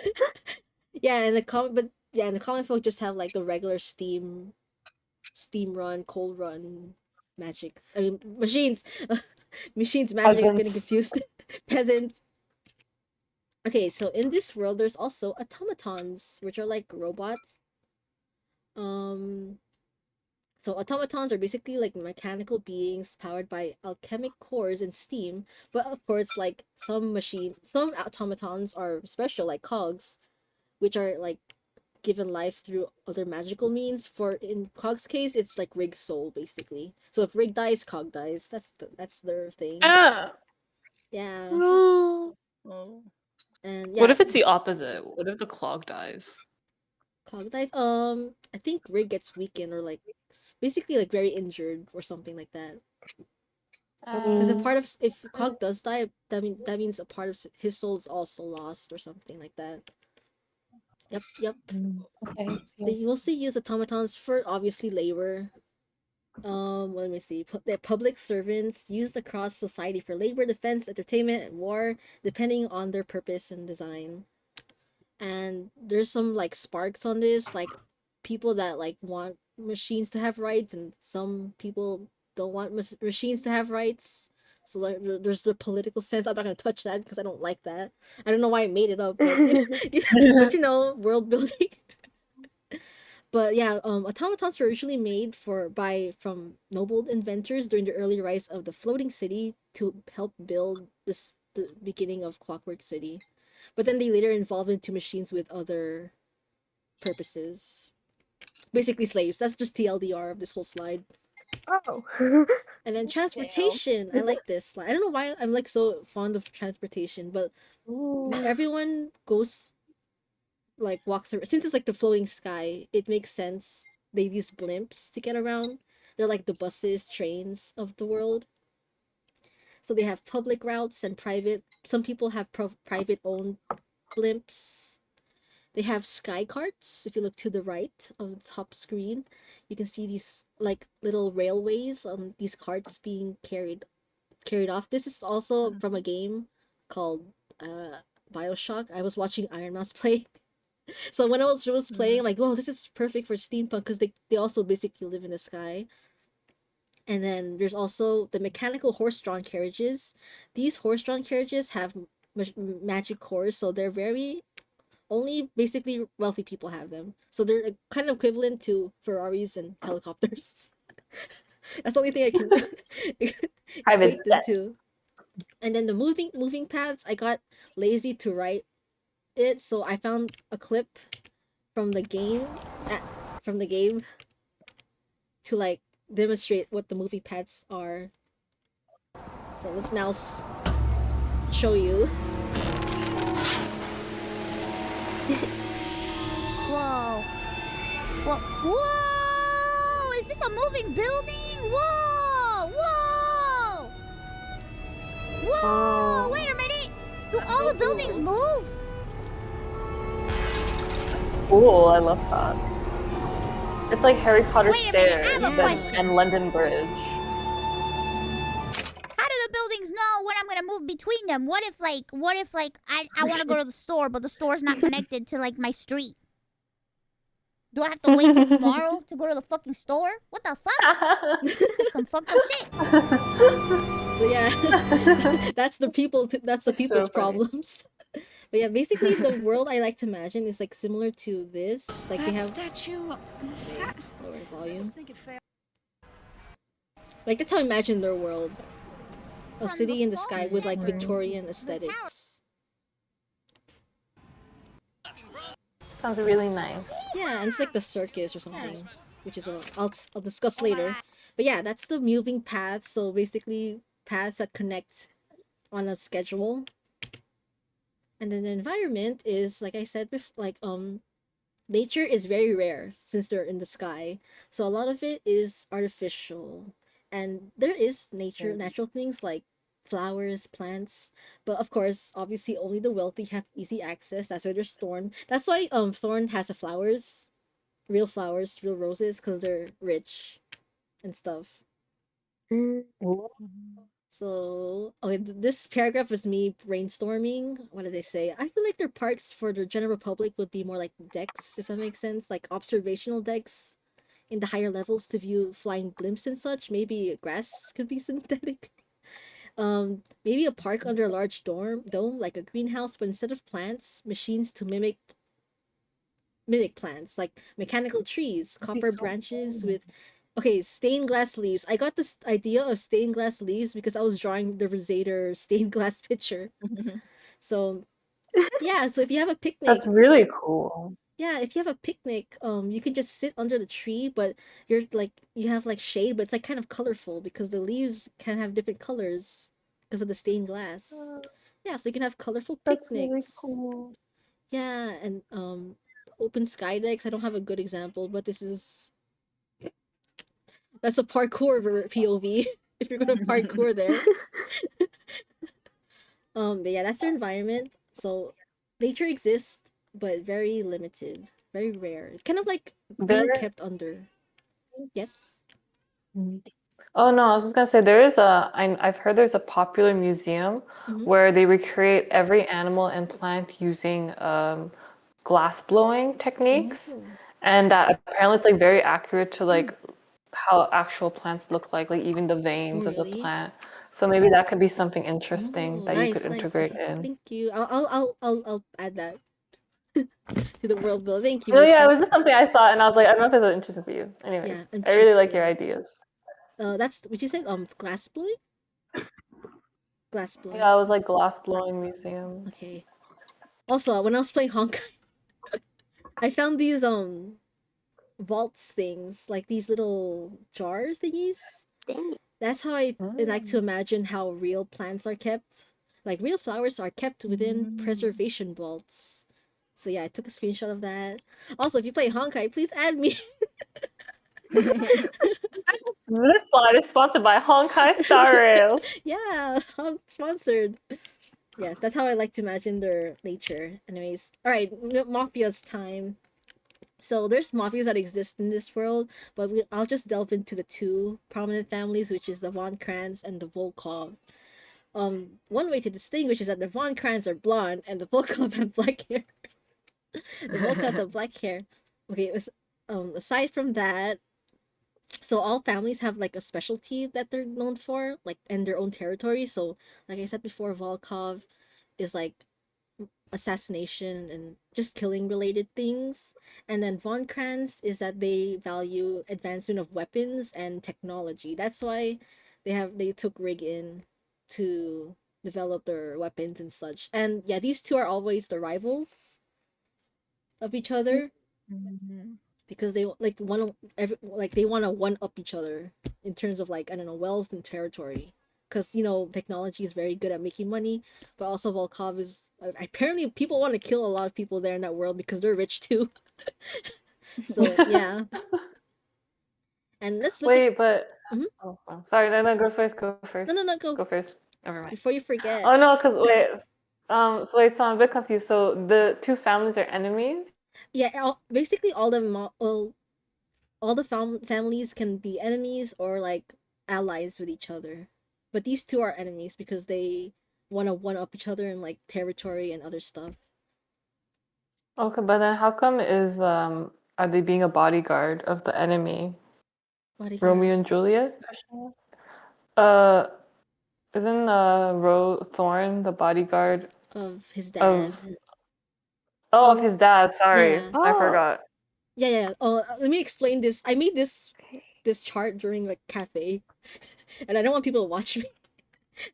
Yeah, and the common folk just have like the regular steam run, cold run magic. I mean machines. Machines magic, I'm getting Peasants. confused. Peasants. Okay, so in this world there's also automatons, which are like robots. Um so automatons are basically like mechanical beings powered by alchemic cores and steam, but of course like some automatons are special like cogs, which are like given life through other magical means. For in Cog's case, it's like Rigg's soul basically. So if Rigg dies, Cog dies. That's their thing. Ah. Yeah. No. And What yeah, if it's the opposite? What if the clog dies? Cog dies. I think Rigg gets weakened or like basically like very injured or something like that. Because a part of if Cog does die, that means a part of his soul is also lost or something like that. Yep. Okay. They Yes. mostly use automatons for obviously labor. Let me see. They're public servants used across society for labor, defense, entertainment, and war, depending on their purpose and design. And there's some like sparks on this, like people that like want machines to have rights, and some people don't want machines to have rights. So like, there's the political sense. I'm not gonna touch that because I don't like that. I don't know why I made it up, but world building. But yeah, automatons were originally made from noble inventors during the early rise of the floating city to help build the beginning of Clockwork City. But then they later evolved into machines with other purposes. Basically slaves. That's just TLDR of this whole slide. Oh. And then transportation. I like this slide. I don't know why I'm like so fond of transportation, but everyone goes like walks around. Since it's like the floating sky, it makes sense. They use blimps to get around. They're like the buses, trains of the world. So they have public routes and private. Some people have private owned blimps. They have sky carts. If you look to the right of the top screen, you can see these like little railways on these carts being carried off. This is also from a game called BioShock. I was watching Iron Mouse play. So when I was playing, I'm like, "Whoa, this is perfect for steampunk," because they also basically live in the sky. And then there's also the mechanical horse-drawn carriages. These horse-drawn carriages have magic cores, so they're very only basically wealthy people have them. So they're kind of equivalent to Ferraris and helicopters. That's the only thing I can Private equate them jet. to. And then the moving paths, I got lazy to write it, so I found a clip from the game to like demonstrate what the moving paths are. So let's now show you. Whoa. Whoa. Whoa! Is this a moving building? Whoa! Whoa! Whoa! Oh. Wait a minute! Do all the buildings move? Cool, I love that. It's like Harry Potter Wait a minute, I stairs have a question. and London Bridge. How do the buildings know when I'm gonna move between them? What if I want to go to the store, but the store's not connected to like my street? Do I have to wait till tomorrow to go to the fucking store? What the fuck? That's some fucked up shit. But yeah, that's the people's So funny. problems. But yeah, basically the world I like to imagine is like similar to this. Like they That have statue. lower volume. Like that's how I imagine their world. A city in the sky with like Victorian aesthetics. Sounds really nice. Yeah, and it's like the circus or something, which is I'll discuss later. But yeah, that's the moving path. So basically, paths that connect on a schedule. And then the environment is like I said before, like nature is very rare since they're in the sky. So a lot of it is artificial, and there is natural things like flowers, plants, but of course, obviously, only the wealthy have easy access. That's why there's Thorne. That's why Thorne has the flowers, real roses, because they're rich and stuff. So, okay, this paragraph was me brainstorming. What did they say? I feel like their parks for the general public would be more like decks, if that makes sense, like observational decks in the higher levels to view flying blimps and such. Maybe grass could be synthetic. Maybe a park under a large dome, like a greenhouse, but instead of plants, machines to mimic plants, like mechanical trees, copper branches with stained glass leaves. I got this idea of stained glass leaves because I was drawing the Rosator stained glass picture. So yeah, so if you have a picnic, That's really cool. yeah, if you have a picnic, you can just sit under the tree, but you have like shade, but it's like kind of colorful because the leaves can have different colors because of the stained glass. Yeah, so you can have colorful picnics. That's really cool. Yeah, and open sky decks. I don't have a good example, but that's a parkour POV if you're gonna parkour there. But yeah, that's their environment. So nature exists, but very limited, very rare. It's kind of like being kept under. Yes. Oh no, I was just gonna say I've heard there's a popular museum where they recreate every animal and plant using glass blowing techniques, and apparently it's like very accurate to like how actual plants look like even the veins of the really? plant. So maybe that could be something interesting that you could Nice. integrate Okay, in. thank you. I'll add that to the world build. Thank you. No, yeah, it Mochi. was just something I thought, and I was like, I don't know if it's interesting for you. Anyways, Yeah, I really like your ideas. That's what you said. Glass blowing. Glass blowing. Yeah, I was like glass blowing museum. Okay. Also, when I was playing Honkai, I found these vaults things, like these little jar thingies. That's how I like to imagine how real plants are kept. Like real flowers are kept within preservation vaults. So yeah, I took a screenshot of that. Also, if you play Honkai, please add me. This slide is sponsored by Honkai Star Rail. Yeah, I'm sponsored. Yes, that's how I like to imagine their nature. Anyways, all right, Mafia's time. So there's mafias that exist in this world, but I'll just delve into the two prominent families, which is the Von Kranz and the Volkov. One way to distinguish is that the Von Kranz are blonde and the Volkov have black hair. The Volkovs have black hair. Okay, it was aside from that, so all families have like a specialty that they're known for, like in their own territory. So like I said before, Volkov is like assassination and just killing related things. And then Von Kranz is that they value advancement of weapons and technology. That's why they took Rigg in to develop their weapons and such. And yeah, these two are always the rivals of each other because they like they want to one up each other in terms of like, I don't know, wealth and territory, because you know technology is very good at making money, but also Volkov is apparently people want to kill a lot of people there in that world because they're rich too. So yeah, and let's look Wait, at but Mhm. oh, wow. Sorry, no, go first. Go first. no Go go first. Never mind. before you forget. Oh no, because wait. So wait, so I'm a bit confused. So the two families are enemies? Yeah, basically all the families can be enemies or like allies with each other, but these two are enemies because they want to one up each other in like territory and other stuff. Okay, but then how come are they being a bodyguard of the enemy? Bodyguard Romeo and Juliet? Uh, isn't Thorne the bodyguard of his dad. of of his dad? Sorry, Yeah, I Oh, forgot. yeah. Oh, let me explain this. I made this chart during like cafe, and I don't want people to watch me.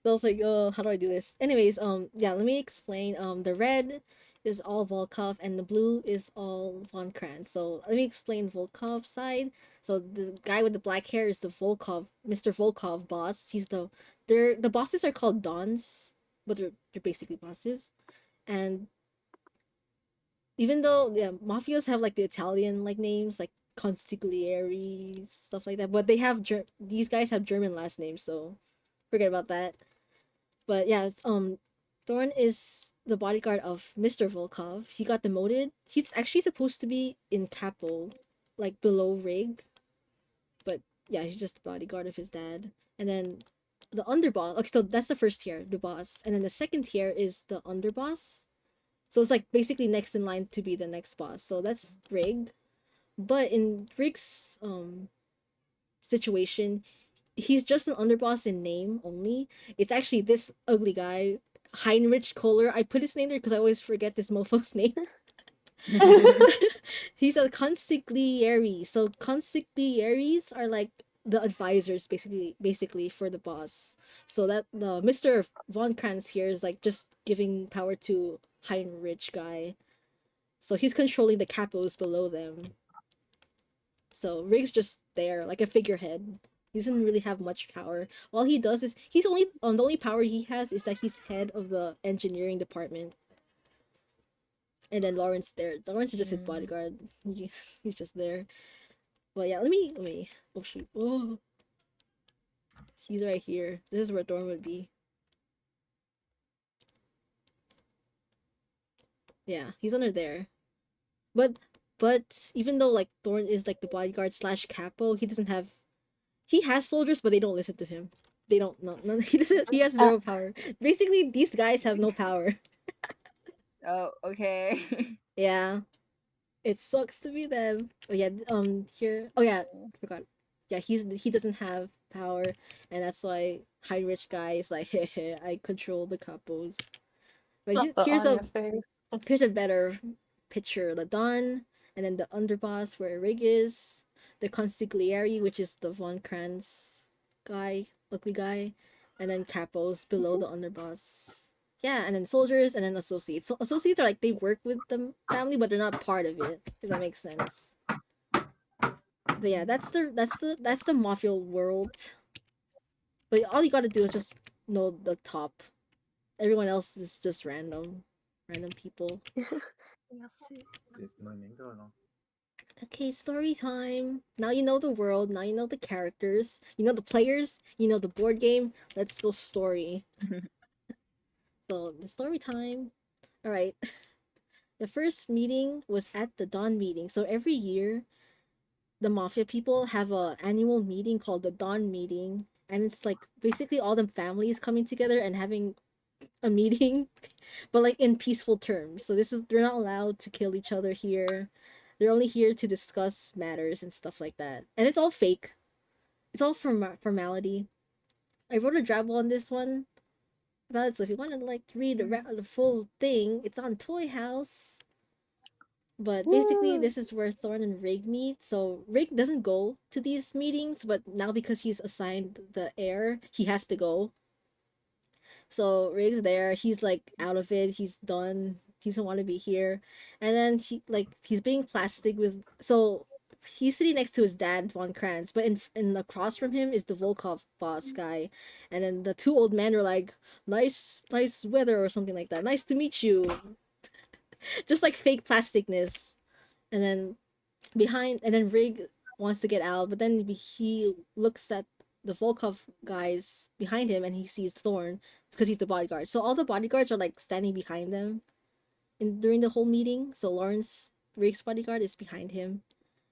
So I was like, oh, how do I do this? Anyways, yeah, let me explain. The red is all Volkov and the blue is all Von Kranz. So let me explain Volkov's side. So the guy with the black hair is the Mr. Volkov boss. The bosses are called Dons, but they're basically bosses. And even though yeah, mafias have like the Italian like names like Consigliere, stuff like that, but these guys have German last names, so forget about that. But yeah, Thorne is the bodyguard of Mr. Volkov. He got demoted. He's actually supposed to be in Capo, like below Rigg. But yeah, he's just the bodyguard of his dad. And then the underboss. Okay, so that's the first tier, the boss. And then the second tier is the underboss. So it's like basically next in line to be the next boss. So that's Rigg. But in Rigg's situation, he's just an underboss in name only. It's actually this ugly guy, Heinrich Kohler. I put his name there because I always forget this mofo's name. He's a consigliere. So consiglieres are like the advisors basically for the boss. So that the Mr. Von Kranz here is like just giving power to Heinrich guy. So he's controlling the capos below them. So Rigg's just there, like a figurehead. He doesn't really have much power. All he does is the only power he has is that he's head of the engineering department. And then Lawrence there. Lawrence is just his bodyguard. He's just there. But yeah, let me. Oh shoot! Oh, he's right here. This is where Thorne would be. Yeah, he's under there. But even though like Thorne is like the bodyguard slash capo, he has soldiers, but they don't listen to him. They don't no he doesn't he has zero power. Basically, these guys have no power. Oh, okay. Yeah. It sucks to be them. Oh yeah, here oh yeah, I forgot. Yeah, he doesn't have power, and that's why Heinrich guy is like I control the capos. But The here's on a your face. here's a better picture. The Don, and then the underboss where Rigg is, the Consigliere, which is the Von Kranz guy, ugly guy, and then capos below the underboss. Yeah, and then soldiers, and then associates. So associates are like they work with the family, but they're not part of it. If that makes sense. But yeah, that's the mafia world. But all you gotta do is just know the top. Everyone else is just random people. Okay, story time. Now you know the world, now you know the characters, you know the players, you know the board game. Let's go story. So, the story time. Alright. The first meeting was at the Dawn meeting. So every year, the Mafia people have a annual meeting called the Dawn meeting. And it's like basically all the families coming together and having a meeting, but like in peaceful terms. So they're not allowed to kill each other here. They're only here to discuss matters and stuff like that. And it's all fake. It's all formality. I wrote a drabble on this one. about it. So if you want to like read the full thing, it's on Toy House. But basically, this is where Thorne and Rigg meet. So Rigg doesn't go to these meetings, but now because he's assigned the heir, he has to go. So Rigg's there. He's like out of it. He's done. He doesn't want to be here. And then he's being plastic with. So he's sitting next to his dad, Von Kranz, but in across from him is the Volkov boss guy. And then the two old men are like, nice weather or something like that. Nice to meet you. Just like fake plasticness. And then Rigg wants to get out, but then he looks at the Volkov guys behind him and he sees Thorne because he's the bodyguard. So all the bodyguards are like standing behind them during the whole meeting. So Lawrence, Rigg's bodyguard, is behind him.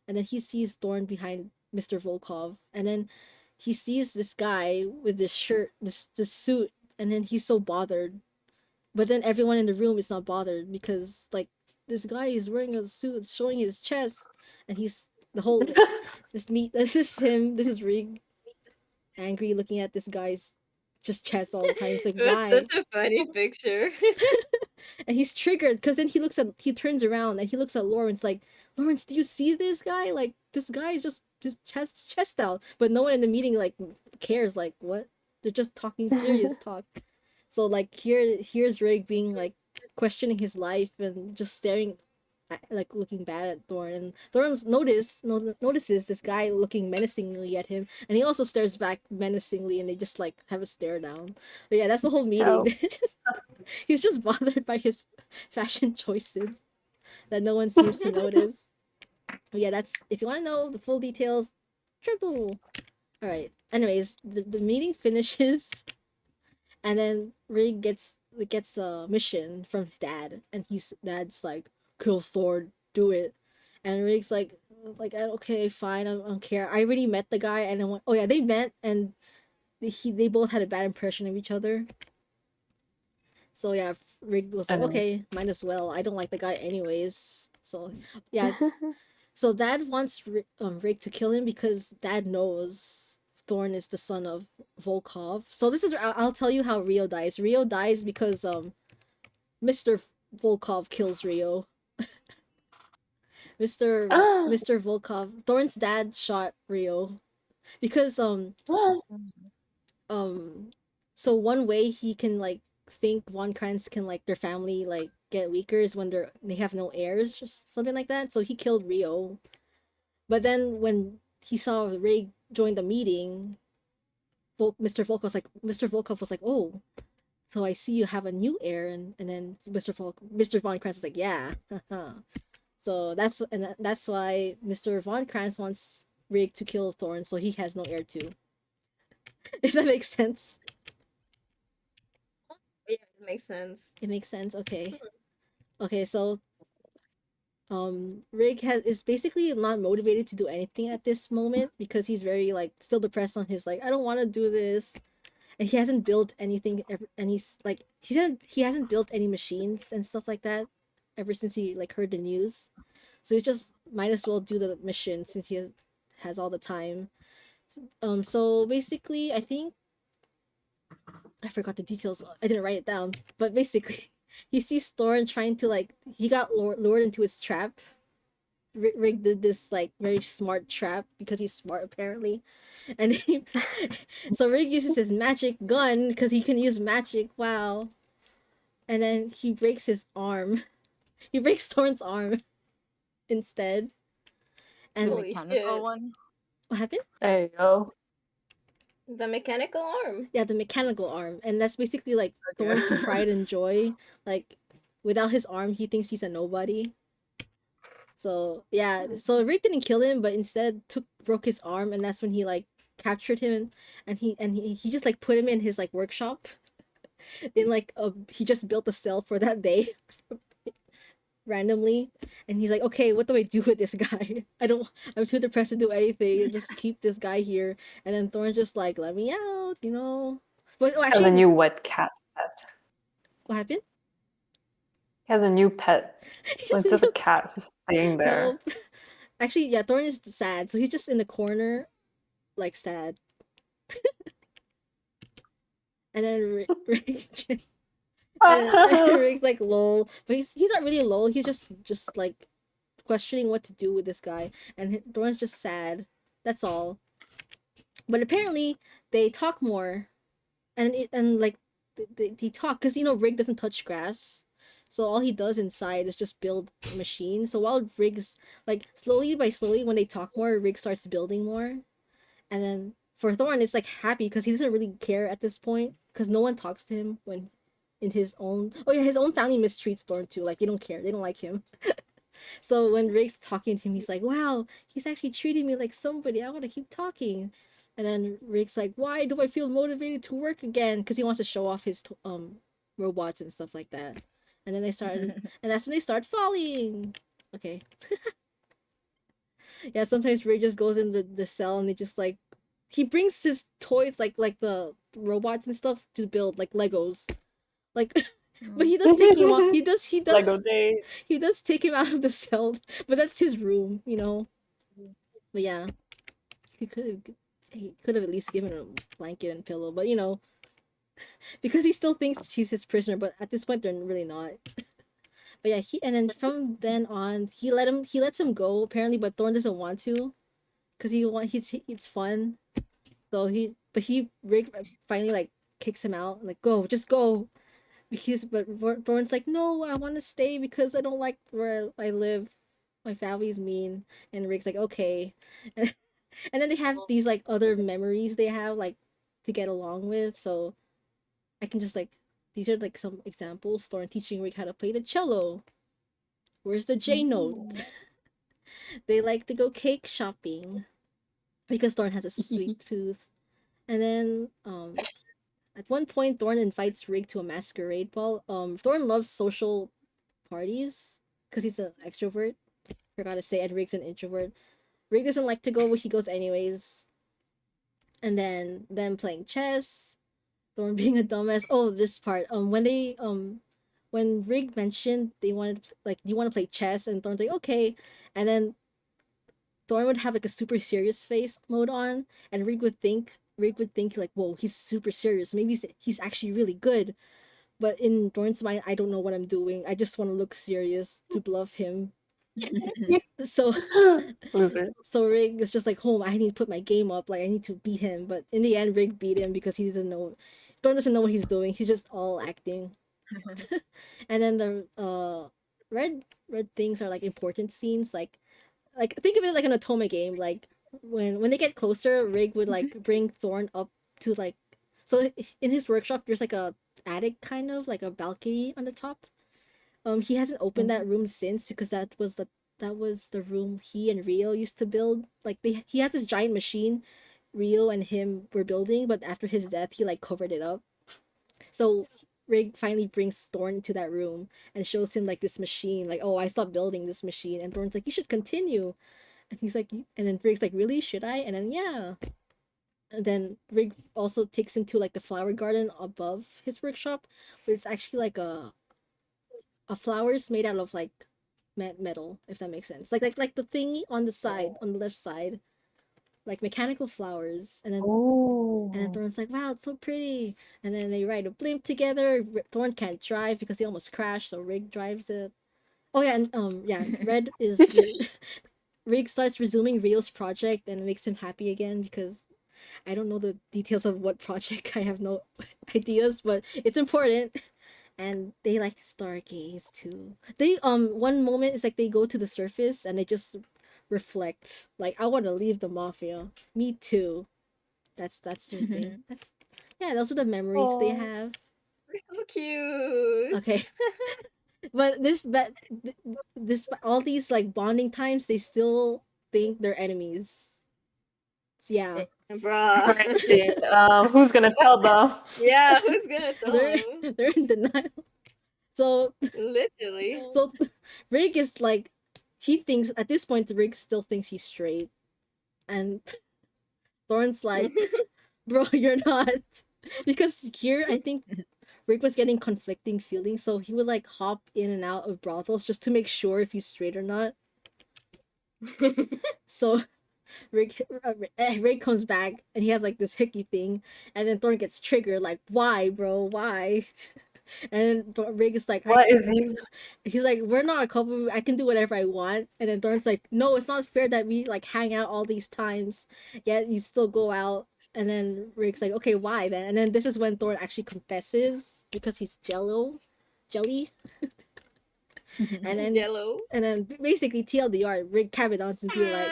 And then he sees Thorne behind Mr. Volkov. And then he sees this guy with this shirt, this suit, and then he's so bothered. But then everyone in the room is not bothered because like this guy is wearing a suit showing his chest, and he's the whole this is him, this is Rigg, angry looking at this guy's just chest all the time. He's like, why? That's such a funny picture. And he's triggered because then he turns around and he looks at Lawrence like, Lawrence, do you see this guy? Like this guy is just chest out, but no one in the meeting like cares. Like what? They're just talking serious talk. So like here's Rigg being like questioning his life and just staring like looking bad at Thorne, and Thorne's notices this guy looking menacingly at him, and he also stares back menacingly, and they just like have a stare down. But yeah, that's the whole meeting. He's just bothered by his fashion choices that no one seems to notice. But yeah, that's if you want to know the full details, triple. All right. Anyways, the meeting finishes, and then Rigg gets a mission from Dad, and Dad's like, kill Thor, do it. And Rigg's like okay, fine, I don't care. I already met the guy, and I went, oh yeah, they met, and they both had a bad impression of each other. So yeah, Rigg was like, okay, might as well. I don't like the guy anyways. So yeah, so Dad wants Rigg to kill him because Dad knows Thorne is the son of Volkov. So this is I'll tell you how Rio dies. Rio dies because Mr. Volkov kills Rio. Mr. Volkov, Thorne's dad shot Rio because so one way he can like think Von Kranz can like their family like get weaker is when they have no heirs or something like that. So he killed Rio. But then when he saw Rigg join the meeting, Mr. Volkov was like, oh, so I see you have a new heir, and then Mr. Von Kranz is like, yeah. So that's why Mr. Von Kranz wants Rigg to kill Thorne, so he has no heir too. If that makes sense. Yeah, it makes sense. It makes sense. Okay. Okay, so Rigg is basically not motivated to do anything at this moment because he's very like still depressed on his like, I don't want to do this. And he hasn't built anything and he's like he hasn't built any machines and stuff like that ever since he like heard the news. So he's just might as well do the mission since he has all the time. So basically I think I forgot the details. I didn't write it down. But basically he sees Thorne trying to like he got lured into his trap. Rigg did this like very smart trap because he's smart apparently, and so Rigg uses his magic gun because he can use magic. Wow! And then he breaks his arm. He breaks Thorne's arm instead. And the mechanical one. What happened? There you go. The mechanical arm. Yeah, the mechanical arm, and that's basically like Thorne's pride and joy. Like, without his arm, he thinks he's a nobody. So yeah, so Rigg didn't kill him, but instead broke his arm, and that's when he like captured him, and he just like put him in his like workshop. In like he just built a cell for that day, randomly, and he's like, okay, what do I do with this guy? I'm too depressed to do anything. Just keep this guy here, and then Thorne's just like, let me out, you know. But actually, has a new wet cat pet. What happened? He has a new pet. So it's just a cat staying there. No. Actually, yeah, Thorne is sad, so he's just in the corner, like sad. And then and Rick's like lol, but he's not really lol. He's just like questioning what to do with this guy, and Thorne's just sad. That's all. But apparently they talk more, and like they talk because Rigg doesn't touch grass, so all he does inside is just build a machine. So while Rigg's like slowly by slowly, when they talk more, Rigg starts building more, and then for Thorne it's like happy because he doesn't really care at this point because no one talks to him when in his own his own family mistreats Thorne too. Like they don't care, they don't like him. So when Rigg's talking to him, he's like, wow, he's actually treating me like somebody. I want to keep talking. And then Rigg's like, why do I feel motivated to work again? Because he wants to show off his robots and stuff like that. And then they started, and that's when they start falling. Okay. Yeah, sometimes Rigg just goes in the cell and they just like, he brings his toys like the robots and stuff to build like Legos. Like but he does take him off. He does Lego day. he does take him out of the cell, but that's his room, But yeah, he could have at least given him a blanket and pillow, but because he still thinks he's his prisoner, but at this point they're really not. But yeah, and then from then on he lets him go apparently, but Thorne doesn't want to, because it's fun. So Rick finally like kicks him out, like just go. But Thorne's like, no, I want to stay because I don't like where I live. My family's mean. And Rick's like, okay. And then they have these like other memories they have like to get along with. So I can just like, these are like some examples. Thorne teaching Rick how to play the cello. Where's the J note? They like to go cake shopping because Thorne has a sweet tooth. And then at one point, Thorne invites Rigg to a masquerade ball. Thorne loves social parties because he's an extrovert. Forgot to say, and Rigg's an introvert. Rigg doesn't like to go, but he goes anyways. And then them playing chess. Thorne being a dumbass. Oh, this part. When Rigg mentioned they wanted like, do you want to play chess? And Thorne's like, okay. And then Thorne would have like a super serious face mode on, and Rigg would think like, whoa, he's super serious. Maybe he's actually really good. But in Thorne's mind, I don't know what I'm doing. I just want to look serious to bluff him. So Loser. So Rigg is just like, I need to put my game up. Like I need to beat him. But in the end, Rigg beat him because he doesn't know. Thorne doesn't know what he's doing. He's just all acting. And then the red things are like important scenes. Like think of it like an Otome game. Like when they get closer, Rigg would like bring Thorne up to like, so in his workshop there's like a attic, kind of like a balcony on the top. He hasn't opened that room since because that was the room he and Rio used to build. Like he has this giant machine Rio and him were building, but after his death he like covered it up. So Rigg finally brings Thorne into that room and shows him like this machine, like, oh, I stopped building this machine. And Thorne's like, you should continue. And he's like, and then Rigg's like, really? Should I? And then yeah. And then Rigg also takes him to like the flower garden above his workshop, but it's actually like a flowers made out of like metal, if that makes sense. Like the thingy on the side, on the left side, like mechanical flowers. And then Thorne's like, wow, it's so pretty. And then they ride a blimp together. Thorne can't drive because he almost crashed, so Rigg drives it. Oh yeah, and Red is Rigg starts resuming Rio's project, and it makes him happy again because I don't know the details of what project. I have no ideas, but it's important. And they like to stargaze too. They one moment is like they go to the surface and they just reflect. Like, I want to leave the mafia. Me too. That's their thing. Those are the memories they have. We're so cute. Okay. But this all these like bonding times, they still think they're enemies. So, yeah. Bruh. Who's gonna tell them? Yeah, who's gonna tell them? They're in denial. So literally. So Rigg is like, he thinks at this point Rigg still thinks he's straight, and Thorne's like, bro, you're not, because here I think Rigg was getting conflicting feelings, so he would like hop in and out of brothels just to make sure if he's straight or not. So Rigg comes back and he has like this hickey thing, and then Thorn gets triggered like, why, bro, why? And then Rigg is like, What is you? he's like, we're not a couple. I can do whatever I want. And then Thorn's like, no, it's not fair that we like hang out all these times, yet you still go out. And then Rigg's like, okay, why then? And then this is when Thorn actually confesses because he's jelly. And then Jello. And then basically TLDR, Rigg cabinets and be like,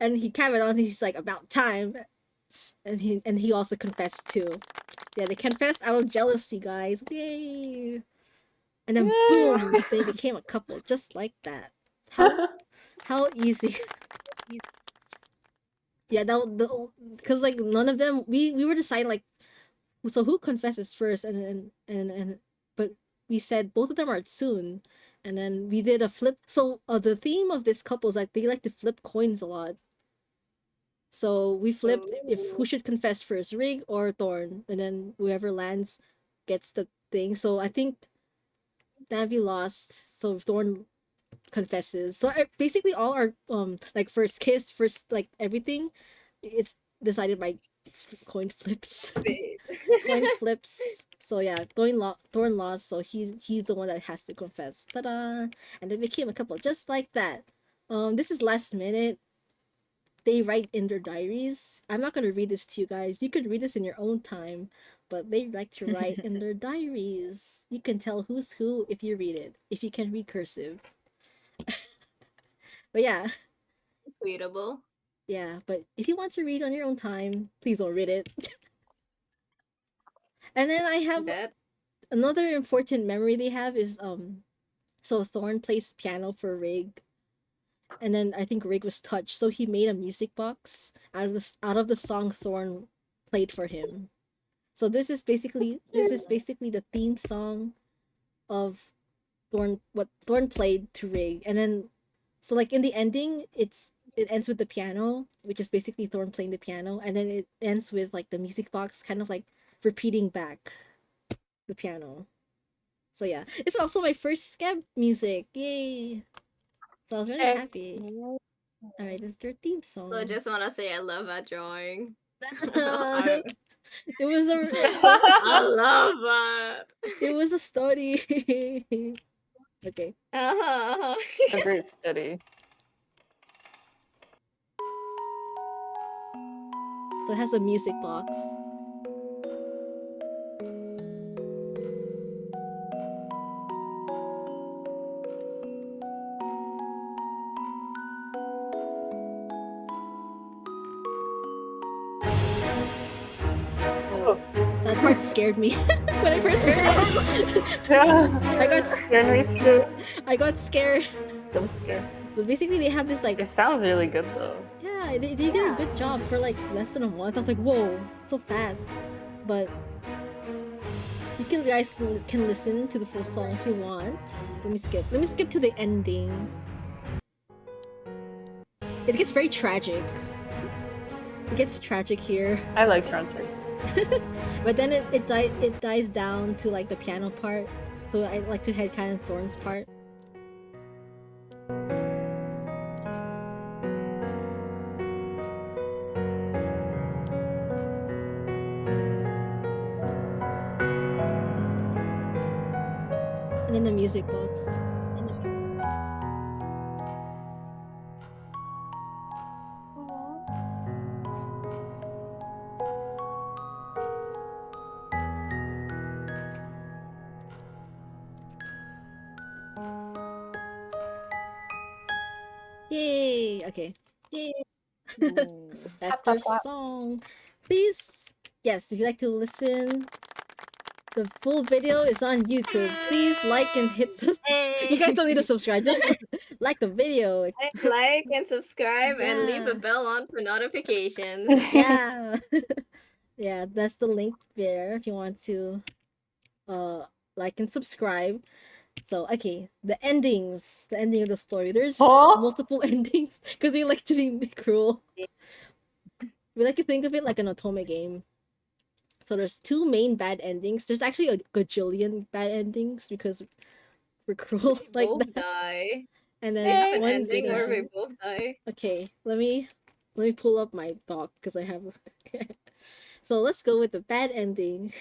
and he cabinets. He's like, about time. And he also confessed too. Yeah, they confessed out of jealousy, guys. Yay! And then boom, they became a couple just like that. How easy. Yeah, because like none of them we were deciding like, so who confesses first, and but we said both of them are soon, and then we did a flip. So the theme of this couple is like they like to flip coins a lot. So we flipped if who should confess first, Rigg or Thorn, and then whoever lands gets the thing. So I think Navi lost, so Thorn confesses. So basically all our like first kiss, first like everything, it's decided by coin flips. Coin flips. So yeah, Thorn lost, so he's the one that has to confess. Ta-da! And they became a couple just like that. This is last minute. They write in their diaries. I'm not gonna read this to you guys. You can read this in your own time, but they like to write in their diaries. You can tell who's who if you read it. If you can read cursive. But yeah. It's readable. Yeah, but if you want to read on your own time, please don't read it. And then I have another important memory they have is so Thorn plays piano for Rigg, and then I think Rigg was touched, so he made a music box out of the song Thorn played for him. So this is basically the theme song of what Thorn played to Rigg, and then so like in the ending it ends with the piano, which is basically Thorn playing the piano, and then it ends with like the music box kind of like repeating back the piano. So yeah, it's also my first Scab music. Yay! So I was really happy. Alright, this is their theme song. So I just want to say I love that drawing. It was I love that. It was a study. Okay. A great study. So it has a music box. That part scared me when I first heard it. I got scared. I got scared. I'm scared. But basically, they have this like. It sounds really good though. Yeah, they did a good job for like less than a month. I was like, whoa, so fast. But you guys can listen to the full song if you want. Let me skip to the ending. It gets very tragic. It gets tragic here. I like tragic. But then it dies down to like the piano part. So I like to head kind of Thorn's part. And then the music box. Yay! Okay. Yay! That's their song. Please, yes, if you'd like to listen, the full video is on YouTube. Please like and hit subscribe. You guys don't need to subscribe, just like the video. Like and subscribe and leave a bell on for notifications. Yeah. Yeah, that's the link there if you want to like and subscribe. So okay, the ending of the story. There's multiple endings because they like to be cruel. We like to think of it like an otome game. So there's two main bad endings. There's actually a gajillion bad endings because we're cruel like both that. die. And They have then an one ending good where we ending. both die. Okay, let me pull up my doc because I have. So let's go with the bad ending.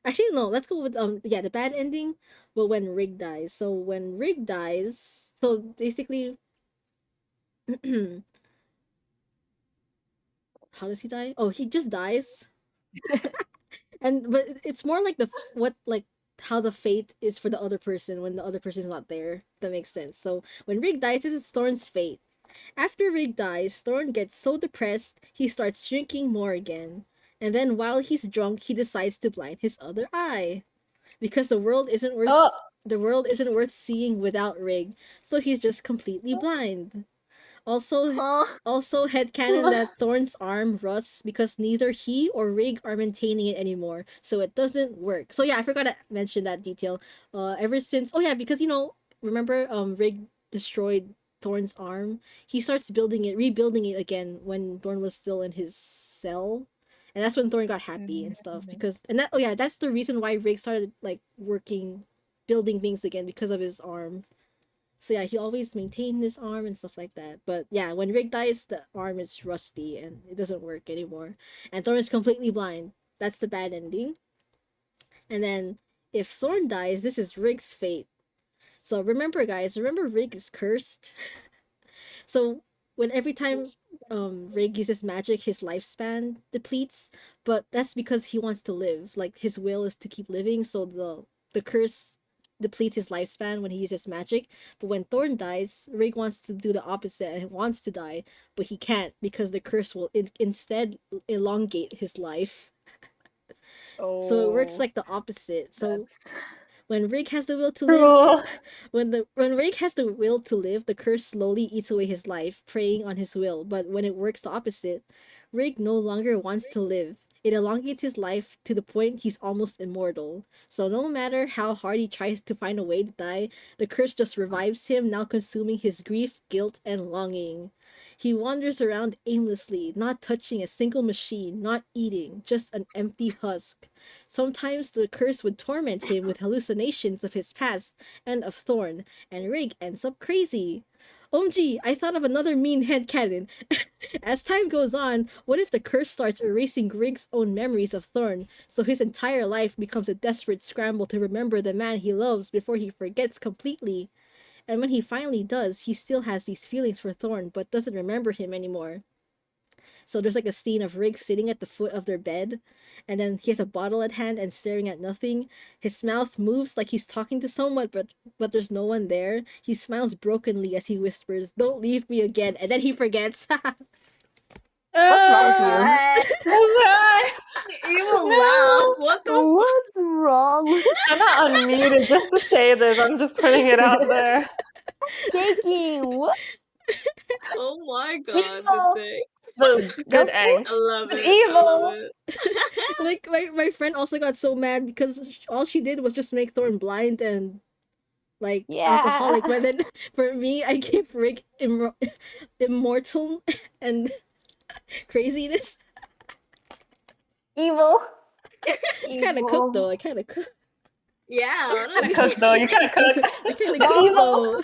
Actually, no. Let's go with the bad ending. But when Rigg dies, so when Rigg dies, so basically, how does he die? Oh, he just dies. But it's more like how the fate is for the other person when the other person is not there. That makes sense. So when Rigg dies, this is Thorne's fate. After Rigg dies, Thorne gets so depressed he starts drinking more again. And then while he's drunk, he decides to blind his other eye. Because the world isn't worth seeing without Rigg, so he's just completely blind. Also, Huh? also headcanon that Thorne's arm rusts because neither he or Rigg are maintaining it anymore, so it doesn't work. So yeah, I forgot to mention that detail. Ever since because remember Rigg destroyed Thorne's arm. He starts rebuilding it again when Thorne was still in his cell, and that's when Thorne got happy and stuff. That's the reason why Rigg started like working, building things again because of his arm. So yeah, he always maintained his arm and stuff like that. But yeah, when Rigg dies, the arm is rusty and it doesn't work anymore. And Thorne is completely blind. That's the bad ending. And then if Thorne dies, this is Rigg's fate. So remember, guys, Rigg is cursed. So when every time Rigg uses magic, his lifespan depletes, but that's because he wants to live. Like his will is to keep living, so the curse depletes his lifespan when he uses magic. But when Thorne dies, Rigg wants to do the opposite and wants to die, but he can't because the curse will instead elongate his life. So it works like the opposite. So when Rigg has the will to live, when Rigg has the will to live, the curse slowly eats away his life, preying on his will. But when it works the opposite, Rigg no longer wants to live. It elongates his life to the point he's almost immortal. So no matter how hard he tries to find a way to die, the curse just revives him, now consuming his grief, guilt, and longing. He wanders around aimlessly, not touching a single machine, not eating, just an empty husk. Sometimes the curse would torment him with hallucinations of his past and of Thorne, and Rigg ends up crazy. OMG, I thought of another mean headcanon. As time goes on, what if the curse starts erasing Rigg's own memories of Thorne, so his entire life becomes a desperate scramble to remember the man he loves before he forgets completely? And when he finally does, he still has these feelings for Thorne, but doesn't remember him anymore. So there's like a scene of Rigg sitting at the foot of their bed, and then he has a bottle at hand and staring at nothing. His mouth moves like he's talking to someone, but there's no one there. He smiles brokenly as he whispers, "Don't leave me again," and then he forgets. What's wrong with you? Evil laugh. What the? What's wrong? I'm not unmuted just to say this. I'm just putting it out there. Shaking. What? Oh my god, Evil. the thing. The good angst. I love But it. evil. I love it. Like my friend also got so mad because all she did was just make Thorne blind and like alcoholic. But then for me, I gave Rigg immortal and craziness. Evil. I kind of cook though. I kind of cook. Yeah. You kinda cook though. You kind of cook. I kind of cook though.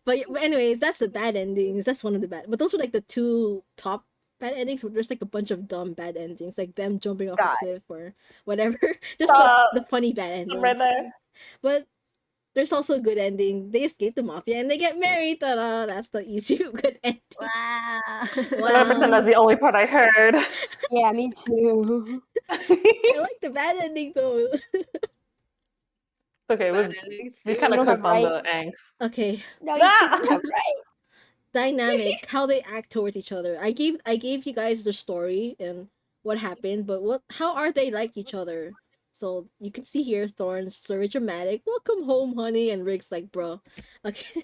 But anyways, that's the bad endings. That's one of the bad. But those were like the two top bad endings. There's like a bunch of dumb bad endings, like them jumping off a cliff or whatever. Just the funny bad endings. Right there. But there's also a good ending. They escape the mafia and they get married. Ta-da! That's the easy good ending. Wow. I pretend that's the only part I heard. Yeah, me too. I like the bad ending though. Okay, it was we kind of don't have cooked on the rights. angst. Okay. No, you shouldn't have right. Dynamic, how they act towards each other. I gave you guys the story and what happened, but how are they like each other? So you can see here Thorne's very dramatic, "Welcome home, honey," and Rick's like, "Bro." Okay.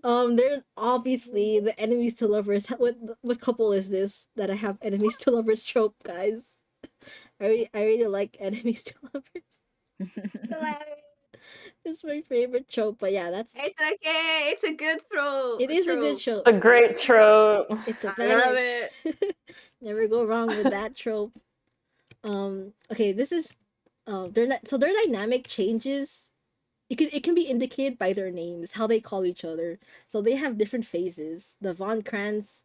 They're obviously the enemies to lovers. What couple is this that I have enemies to lovers trope, guys? I really like enemies to lovers. It's my favorite trope, but yeah, that's It's okay. It's a good trope. it is a good trope. A great trope. It's a I love it. Never go wrong with that trope. Okay, this is their dynamic changes it can be indicated by their names, how they call each other. So they have different phases. The Von Kranz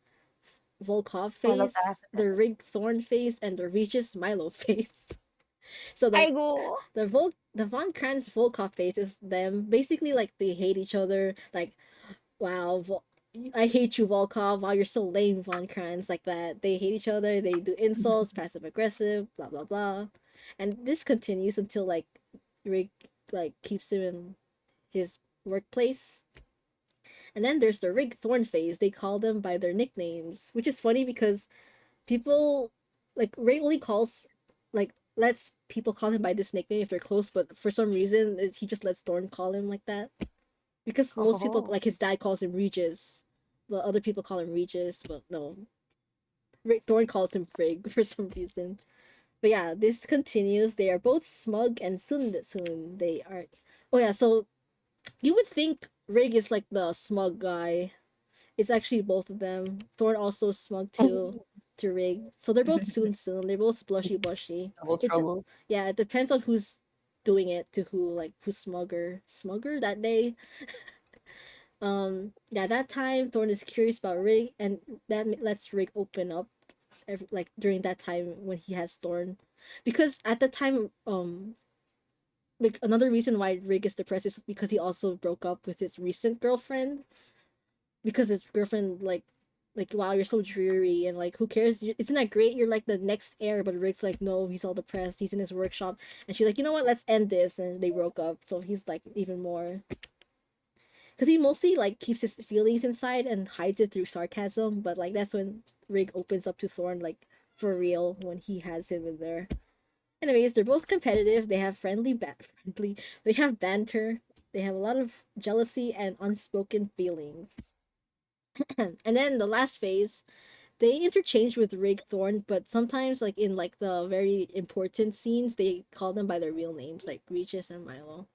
Volkov I love phase, the Rigg Thorn phase, and the Regis Milo phase. So the Von Kranz Volkov phase is them basically like they hate each other. Like, wow, I hate you, Volkov. Wow, you're so lame, Von Kranz. Like that. They hate each other. They do insults, passive aggressive, blah blah blah, and this continues until like Rigg like keeps him in his workplace. And then there's the Rigg Thorn phase. They call them by their nicknames, which is funny because people like Ray only calls like lets people call him by this nickname if they're close, but for some reason he just lets Thorn call him like that. Because most people like his dad calls him Regis. The other people call him Regis, but no. Thorn calls him Frigg for some reason. But yeah, this continues. They are both smug and Sun. They are. Oh yeah, so you would think Rigg is like the smug guy. It's actually both of them. Thorn also smug to Rigg. So they're both Sun. They're both blushy. Double trouble. Yeah, it depends on who's doing it to who's smugger that day. Yeah, that time Thorn is curious about Rigg, and that lets Rigg open up like during that time when he has Thorn, because at the time like another reason why Rigg is depressed is because he also broke up with his recent girlfriend, because his girlfriend like wow, you're so dreary, and like who cares, isn't that great, you're like the next heir. But Rick's like, no, he's all depressed, he's in his workshop. And she's like, you know what, let's end this. And they broke up. So he's like even more, because he mostly like keeps his feelings inside and hides it through sarcasm. But like that's when Rigg opens up to Thorn like for real, when he has him in there. Anyways, they're both competitive. They have friendly. They have banter. They have a lot of jealousy and unspoken feelings. And then the last phase, they interchange with Rigg Thorn, but sometimes like in like the very important scenes, they call them by their real names, like Regis and Milo.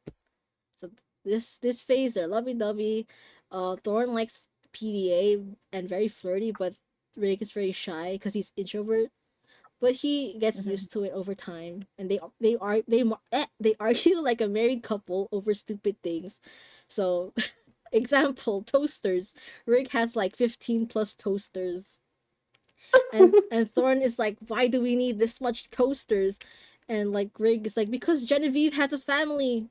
So this phase, they're lovey dovey. Thorn likes PDA and very flirty, but Rigg is very shy because he's introvert. But he gets used to it over time, and they argue like a married couple over stupid things. So, example, toasters. Rigg has like 15 plus toasters, and Thorn is like, why do we need this much toasters? And like Rigg is like, because Genevieve has a family.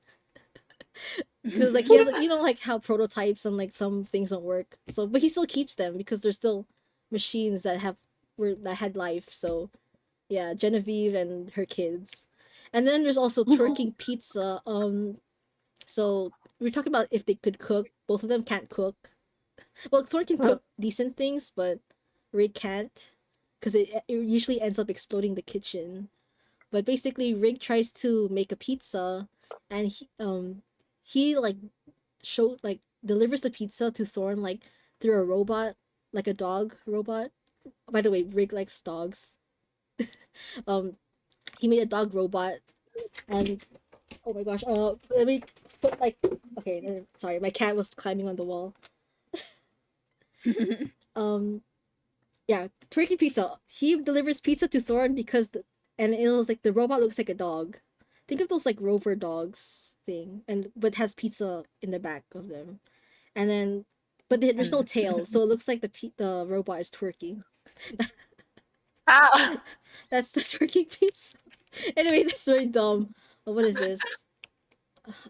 Because like he has, you know, like how prototypes and like some things don't work. So, but he still keeps them because they're still machines that had life. So yeah, Genevieve and her kids. And then there's also twerking pizza. So we're talking about if they could cook. Both of them can't cook. Well, Thorn can cook decent things, but Rigg can't, because it usually ends up exploding the kitchen. But basically, Rigg tries to make a pizza, and he like delivers the pizza to Thorn like through a robot, like a dog robot. By the way, Rigg likes dogs. um he made a dog robot, and oh my gosh, let me put like, okay, sorry, my cat was climbing on the wall. Yeah, Turkey Pizza, he delivers pizza to Thorn because and it was like the robot looks like a dog. Think of those like rover dogs thing, and but has pizza in the back of them. And then but there's no tail, so it looks like the robot is twerking. That's the turkey pizza. Anyway, that's very dumb. What is this?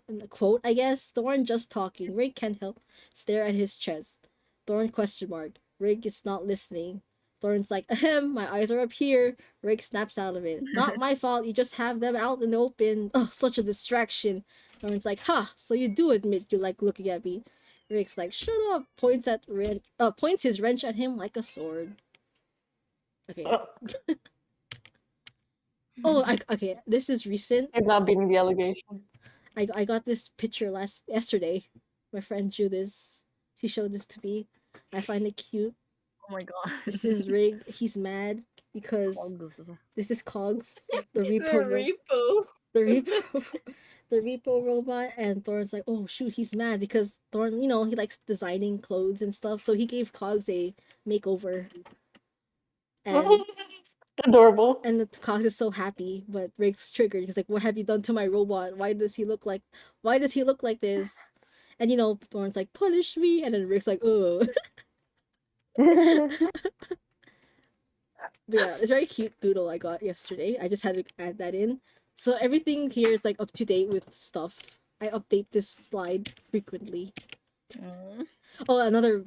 A quote, I guess. Thorn just talking. Rigg can't help stare at his chest. Thorn question mark. Rigg is not listening. Thorn's like, ahem, my eyes are up here. Rigg snaps out of it. Not my fault, you just have them out in the open. Oh, such a distraction. Thorn's like, ha, so you do admit you like looking at me. Rigg's like, shut up. Points his wrench at him like a sword. Okay. Okay, this is recent. He's not beating the allegation. I got this picture yesterday. My friend drew this. She showed this to me. I find it cute. Oh my god. This is Rigg. He's mad because this is Cogs, the repo robot, and Thorn's like, oh shoot, he's mad because Thorn, you know, he likes designing clothes and stuff, so he gave Cogs a makeover. And Adorable. And the Cox is so happy, but Rick's triggered. He's like, "What have you done to my robot? Why does he look like this?" And Thorne's like, "Punish me," and then Rick's like, "Ugh." But yeah, it's a very cute doodle I got yesterday. I just had to add that in. So everything here is like up to date with stuff. I update this slide frequently. Oh,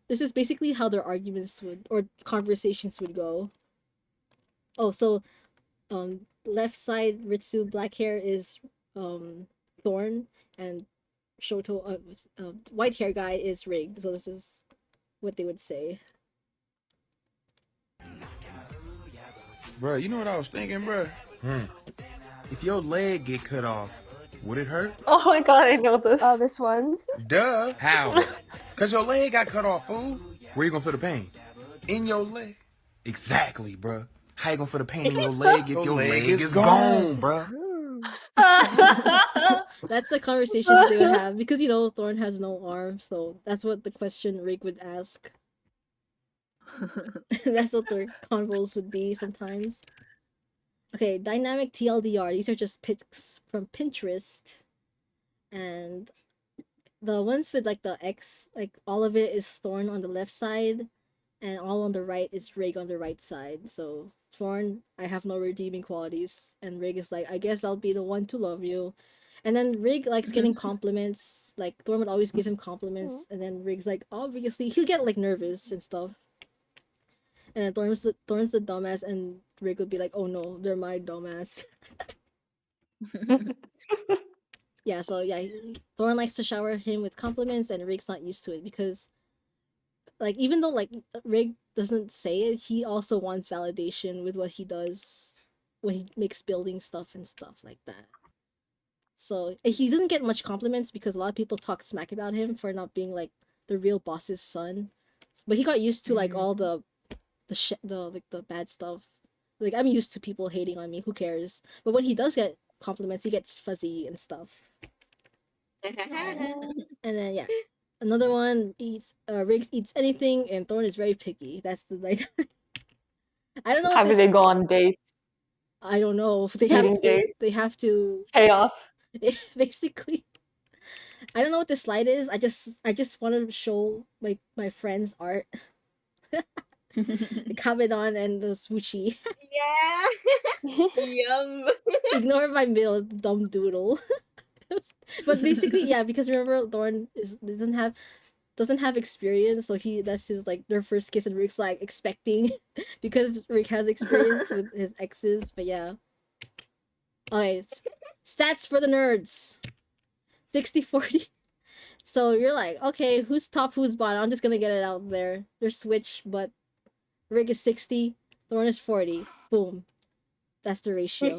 this is basically how their arguments or conversations would go. Oh, so left side Ritsu black hair is Thorne, and Shoto white hair guy is Rigg. So this is what they would say. Bruh, you know what I was thinking, bruh? If your leg get cut off, would it hurt? Oh my god, I know this. Oh, this one? Duh. How? Cause your leg got cut off, fool. Where you gonna feel the pain? In your leg. Exactly, bruh. How you gonna feel the pain in your leg if your leg is gone, bruh? That's the conversations they would have because Thorne has no arm, so that's what the question Rigg would ask. That's what their convos would be sometimes. Okay, dynamic TLDR. These are just pics from Pinterest, and the ones with like the X, like all of it is Thorne on the left side, and all on the right is Rigg on the right side. So Thorne, I have no redeeming qualities, and Rigg is like, I guess I'll be the one to love you. And then Rigg likes getting compliments. Like Thorne would always give him compliments, and then Rigg's like, obviously he'll get like nervous and stuff. And then Thorne's the dumbass, and Rigg would be like, "Oh no, they're my dumbass." Yeah, so yeah, Thorne likes to shower him with compliments, and Rigg's not used to it because, like, even though like Rigg doesn't say it, he also wants validation with what he does when he makes building stuff and stuff like that. So he doesn't get much compliments because a lot of people talk smack about him for not being like the real boss's son. But he got used to like all the bad stuff. Like I'm used to people hating on me. Who cares? But when he does get compliments, he gets fuzzy and stuff. And then yeah, another one Riggs eats anything, and Thorne is very picky. That's the right. I don't know. How do they go on dates? I don't know. They have to chaos. Basically. I don't know what this slide is. I just want to show my friends' art. The Kabedon and the Swoochie. Yeah. Yum. Ignore my middle dumb doodle. But basically, yeah, because remember Thorne doesn't have experience, so that's his like their first kiss, and Rick's like expecting because Rick has experience with his exes. But yeah. Okay, stats for the nerds. 60-40. So you're like, okay, who's top, who's bottom? I'm just gonna get it out there. They're switch, but Rick is 60, Thorne is 40. Boom. That's the ratio.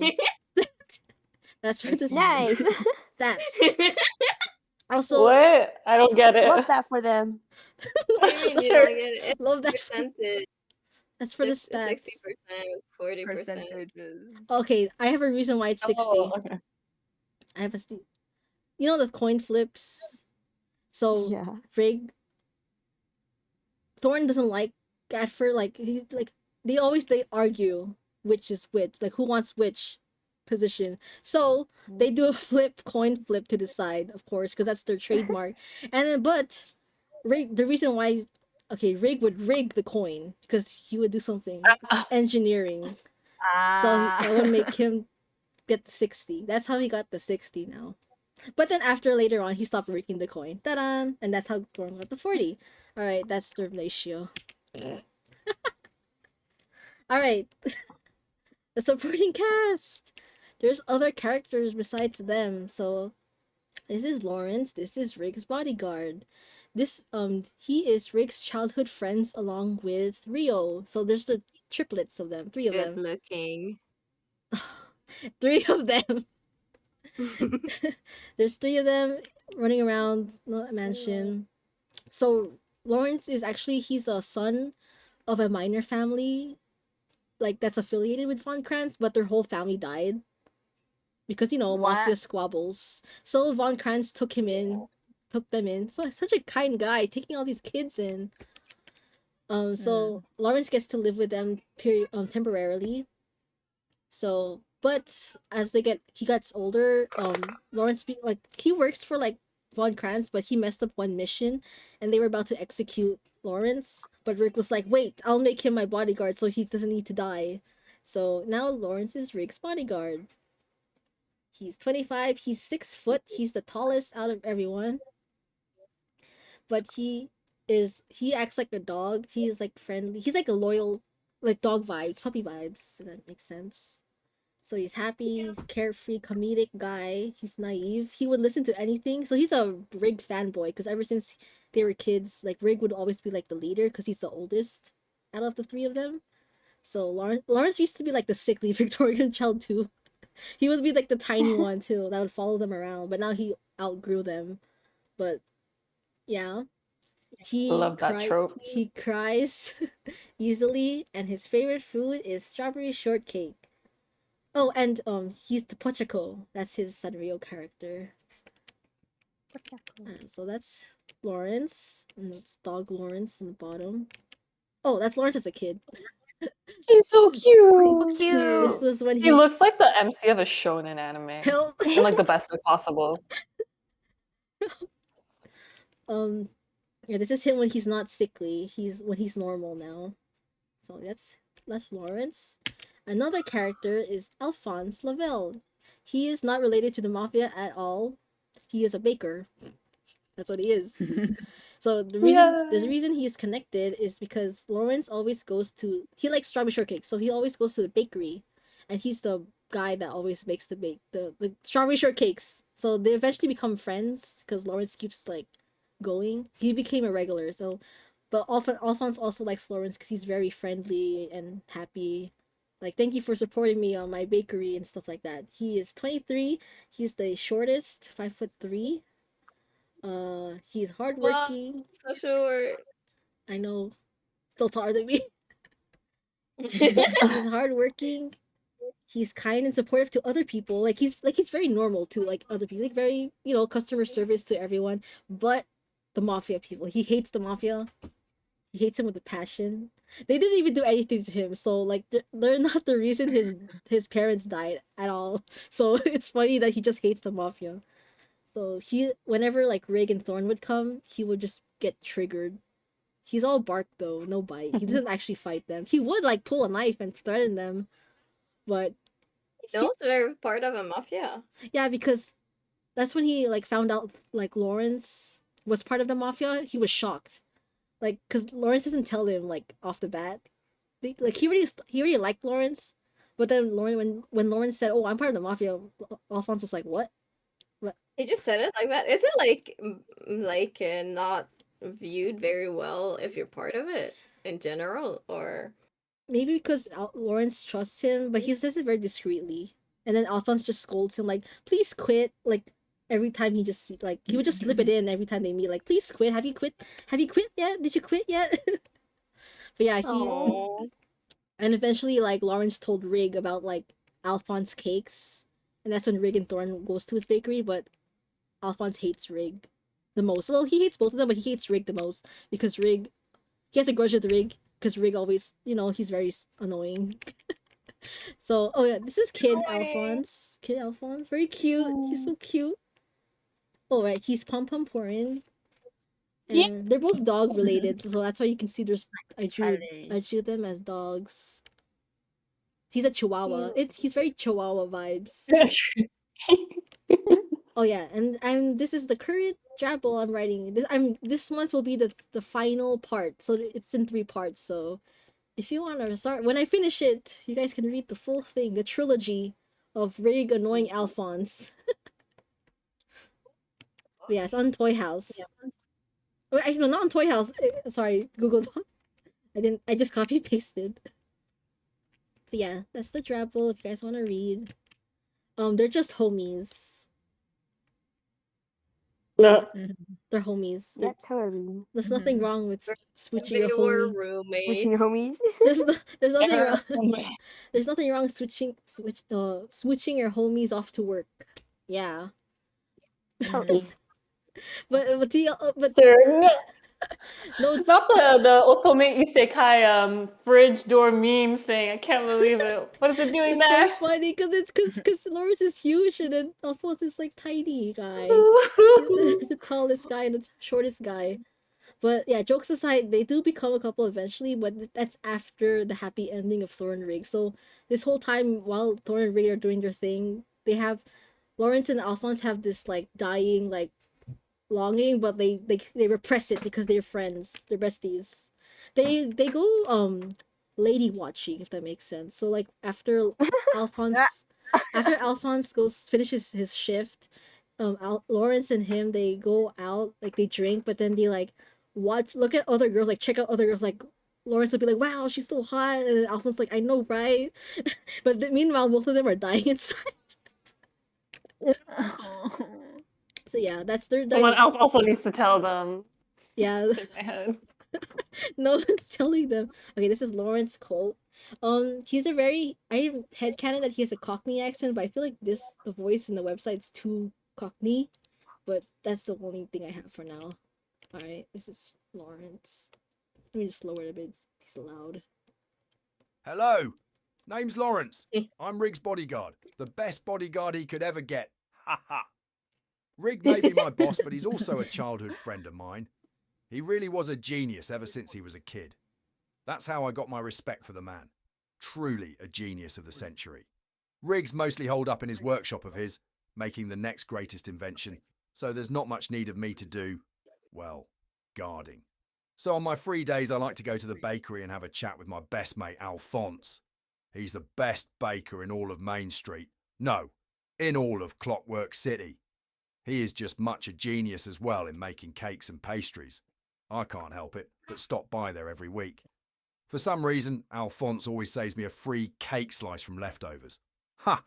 That's for the nice. stats. Also, what? I don't get it. Love that for them. What do you mean you don't get it? It's love that percentage. That's for the stats. 60%, 40%. Okay, I have a reason why it's 60. Oh, okay. I have the coin flips. So Yeah. Rigg, Thorne doesn't like Gatford. They argue which is which, like who wants which position. So they do a coin flip to decide, of course, because that's their trademark. And then, but Rigg, the reason why, Rigg would rig the coin because he would do something engineering. So that would make him get the 60. That's how he got the 60 now. But then later on, he stopped rigging the coin. Ta-da! And that's how Thorne got the 40. Alright, that's the ratio. Alright. The supporting cast! There's other characters besides them. So, this is Lawrence. This is Rigg's bodyguard. He is Rigg's childhood friends along with Rio. So there's the triplets of them. 3 of them. Good looking. 3 of them. There's 3 of them running around the mansion. So Lawrence is he's a son of a miner family, like that's affiliated with Von Kranz, but their whole family died because mafia squabbles. So Von Kranz took them in. Such a kind guy, taking all these kids in. So Lawrence gets to live with them temporarily. So, but as he gets older, Lawrence he works for like Von Kranz, but he messed up one mission, and they were about to execute Lawrence. But Rick was like, "Wait, I'll make him my bodyguard, so he doesn't need to die." So now Lawrence is Rick's bodyguard. He's 25. He's 6 foot. He's the tallest out of everyone. But he acts like a dog. He's like friendly. He's like a loyal, like dog vibes, puppy vibes. If that makes sense. So he's happy, he's carefree, comedic guy. He's naive. He would listen to anything. So he's a Rigg fanboy because ever since they were kids, like Rigg would always be like the leader because he's the oldest out of the three of them. So Lawrence used to be like the sickly Victorian child too. He would be like the tiny one too that would follow them around. But now he outgrew them. But yeah, Love that trope. He cries easily, and his favorite food is strawberry shortcake. Oh, and he's the Pochaco. That's his Sanrio character. So that's Lawrence, and that's dog Lawrence in the bottom. Oh, that's Lawrence as a kid. He's so cute. This was when he looks like the MC of a shonen anime in like the best way possible. Yeah, this is him when he's not sickly. When he's normal now. So that's Lawrence. Another character is Alphonse Lavelle. He is not related to the mafia at all. He is a baker. That's what he is. So the reason he is connected is because Lawrence always he likes strawberry shortcake, so he always goes to the bakery, and he's the guy that always makes the strawberry shortcakes. So they eventually become friends because Lawrence keeps like going. He became a regular. So, but Alphonse also likes Lawrence because he's very friendly and happy. Like, thank you for supporting me on my bakery and stuff like that. He is 23. He's the shortest, 5'3". He's hardworking. So short. I know, still taller than me. He's hardworking. He's kind and supportive to other people. He's very normal to like other people. Like very, customer service to everyone. But the mafia people, he hates the mafia. He hates him with a passion. They didn't even do anything to him, so like they're not the reason his parents died at all. So it's funny that he just hates the mafia. So whenever like Rigg and Thorne would come, he would just get triggered. He's all bark though, no bite. He doesn't actually fight them. He would like pull a knife and threaten them, but he knows they're part of a mafia. Yeah, because that's when he like found out like Lawrence was part of the mafia. He was shocked, like because Lawrence doesn't tell him like off the bat. Like he already liked Lawrence, but then when Lawrence said, "Oh, I'm part of the mafia," Alphonse was like, "What?" He just said it like that. Is it like not viewed very well if you're part of it in general, or maybe because Lawrence trusts him, but he says it very discreetly, and then Alphonse just scolds him like, "Please quit!" Like every time he would just slip it in every time they meet, like, "Please quit! Have you quit? Have you quit yet? Did you quit yet?" But yeah, and eventually like Lawrence told Rigg about like Alphonse cakes, and that's when Rigg and Thorne goes to his bakery, but Alphonse hates Rigg the most. Well, he hates both of them, but he hates Rigg the most because he has a grudge with Rigg because Rigg always, he's very annoying. So, oh yeah, this is Kid Alphonse. Kid Alphonse, very cute. He's so cute. Oh right, he's Pom Pom Porin. And they're both dog related, so that's why you can see I drew them as dogs. He's a Chihuahua. He's very Chihuahua vibes. Oh yeah, and this is the current Drabble I'm writing. This month will be the final part, so it's in 3 parts. So if you want to start, when I finish it, you guys can read the full thing, the trilogy of Rigg annoying Alphonse. But yeah, it's on Toy House. Wait, actually, no, not on Toy House. Sorry, Google Docs. I just copy pasted. But yeah, that's the Drabble. If you guys want to read, they're just homies. Yeah. They're homies. Yeah, totally. There's nothing wrong with switching they your were homie. roommates. Switching homies. There's nothing wrong. There's nothing wrong switching your homies off to work. Yeah. Totally. but No, Not the Otome Isekai fridge door meme thing. I can't believe it. What is it doing it's there? so funny because Lawrence is huge and then Alphonse is like tiny guy. The tallest guy and the shortest guy. But yeah, jokes aside, they do become a couple eventually, but that's after the happy ending of Thorne and Rigg. So this whole time while Thorne and Rigg are doing their thing, they have Lawrence and Alphonse have this like dying like longing, but they repress it because they're friends, they're besties. They go lady watching, if that makes sense. So like Alphonse Alphonse finishes his shift, Lawrence and him they go out, like they drink, but then they like look at other girls, like check out other girls, like Lawrence would be like, "Wow, she's so hot," and then Alphonse like, "I know, right?" But meanwhile, both of them are dying inside. So yeah, that's their Someone else also needs to tell them. Yeah. Shake my head. No one's telling them. Okay, this is Lawrence Cole. He's a very I headcanon that he has a Cockney accent, but I feel like the voice in the website's too Cockney. But that's the only thing I have for now. Alright, this is Lawrence. Let me just lower it a bit. He's loud. Hello, name's Lawrence. I'm Rigg's bodyguard. The best bodyguard he could ever get. Ha ha. Rigg may be my boss, but he's also a childhood friend of mine. He really was a genius ever since he was a kid. That's how I got my respect for the man. Truly a genius of the century. Rigg's mostly holed up in his workshop of his, making the next greatest invention, so there's not much need of me to do, well, guarding. So on my free days I like to go to the bakery and have a chat with my best mate Alphonse. He's the best baker in all of Main Street. No, in all of Clockwork City. He is just much a genius as well in making cakes and pastries. I can't help it, but stop by there every week. For some reason, Alphonse always saves me a free cake slice from leftovers. Ha!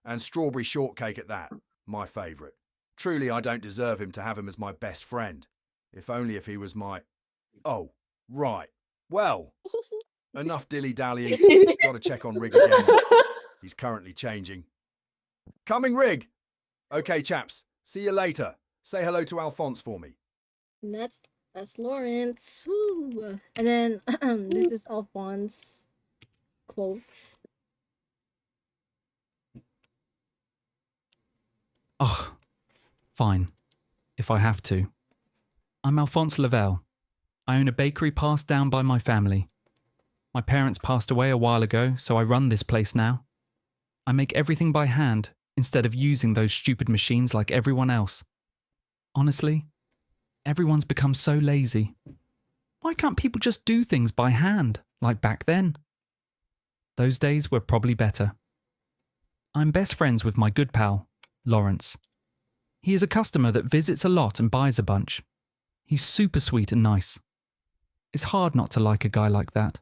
And strawberry shortcake at that, my favourite. Truly, I don't deserve him to have him as my best friend. If only if he was my... Oh, right. Well, enough dilly-dallying. Gotta check on Rigg again. He's currently changing. Coming, Rigg! Okay, chaps. See you later. Say hello to Alphonse for me. And that's Lawrence. Woo. And then this is Alphonse quote. Oh, fine. If I have to. I'm Alphonse Lavelle. I own a bakery passed down by my family. My parents passed away a while ago, so I run this place now. I make everything by hand instead of using those stupid machines like everyone else. Honestly, everyone's become so lazy. Why can't people just do things by hand, like back then? Those days were probably better. I'm best friends with my good pal, Lawrence. He is a customer that visits a lot and buys a bunch. He's super sweet and nice. It's hard not to like a guy like that.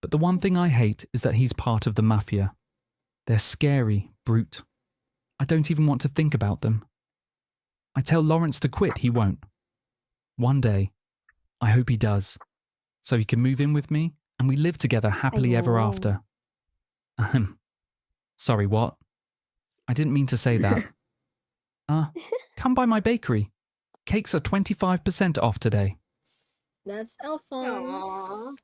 But the one thing I hate is that he's part of the mafia. They're scary, brute. I don't even want to think about them. I tell Lawrence to quit, he won't. One day, I hope he does, so he can move in with me and we live together happily ever after. Sorry, what? I didn't mean to say that. Come by my bakery. Cakes are 25% off today. That's Alphonse.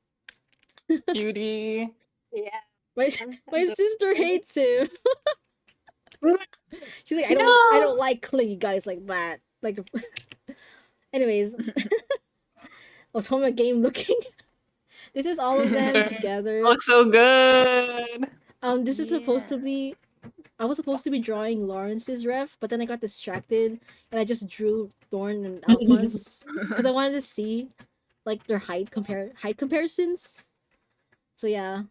Cutie. Yeah. My sister hates him. She's like, I don't like clingy guys like that. Like, anyways, Otome game looking. This is all of them together. Looks so good. This is supposed to be. I was supposed to be drawing Lawrence's ref, but then I got distracted and I just drew Thorne and Alphonse because I wanted to see like their height comparisons. So yeah.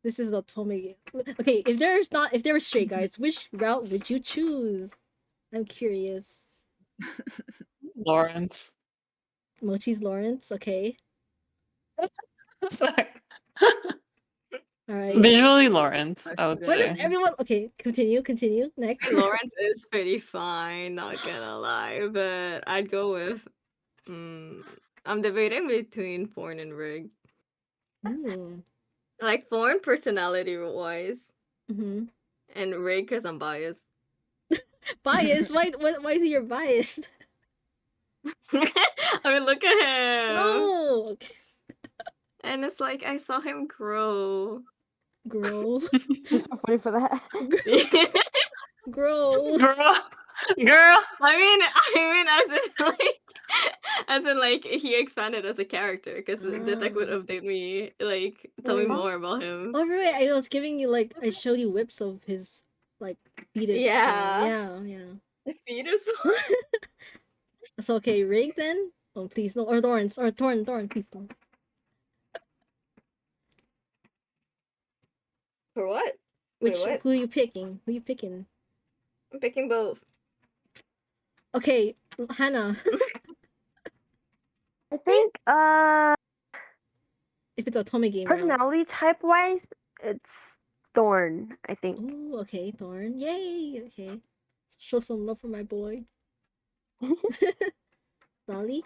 This is the Otome. Okay, if there were straight guys, which route would you choose? I'm curious. Lawrence. Mochi's Lawrence, okay. Sorry. Alright. Visually Lawrence, I would What say. is everyone okay, continue. Next. Lawrence is pretty fine, not gonna lie, but I'd go with I'm debating between Thorne and Rigg. Like Thorne personality wise. Mm-hmm. And Rigg because I'm biased. Bias? Why is he your bias? I mean, look at him. No. Okay. And it's like I saw him grow. Grow. You're so funny for that. Grow. Girl. I mean, as in, like, he expanded as a character because the tech would update me, like, tell me more about him. Oh right, I was giving you like I showed you whips of his like fetus. Yeah. Yeah. The fetus. So okay, Rig then. Oh please no, or Thorn, please don't. For what? Which Wait, what? who are you picking? Who are you picking? I'm picking both. Okay, Hannah. I think if it's Otome game round. personality type wise, it's Thorn, I think. Ooh, okay, Thorn. Yay! Okay. Show some love for my boy. Lolly?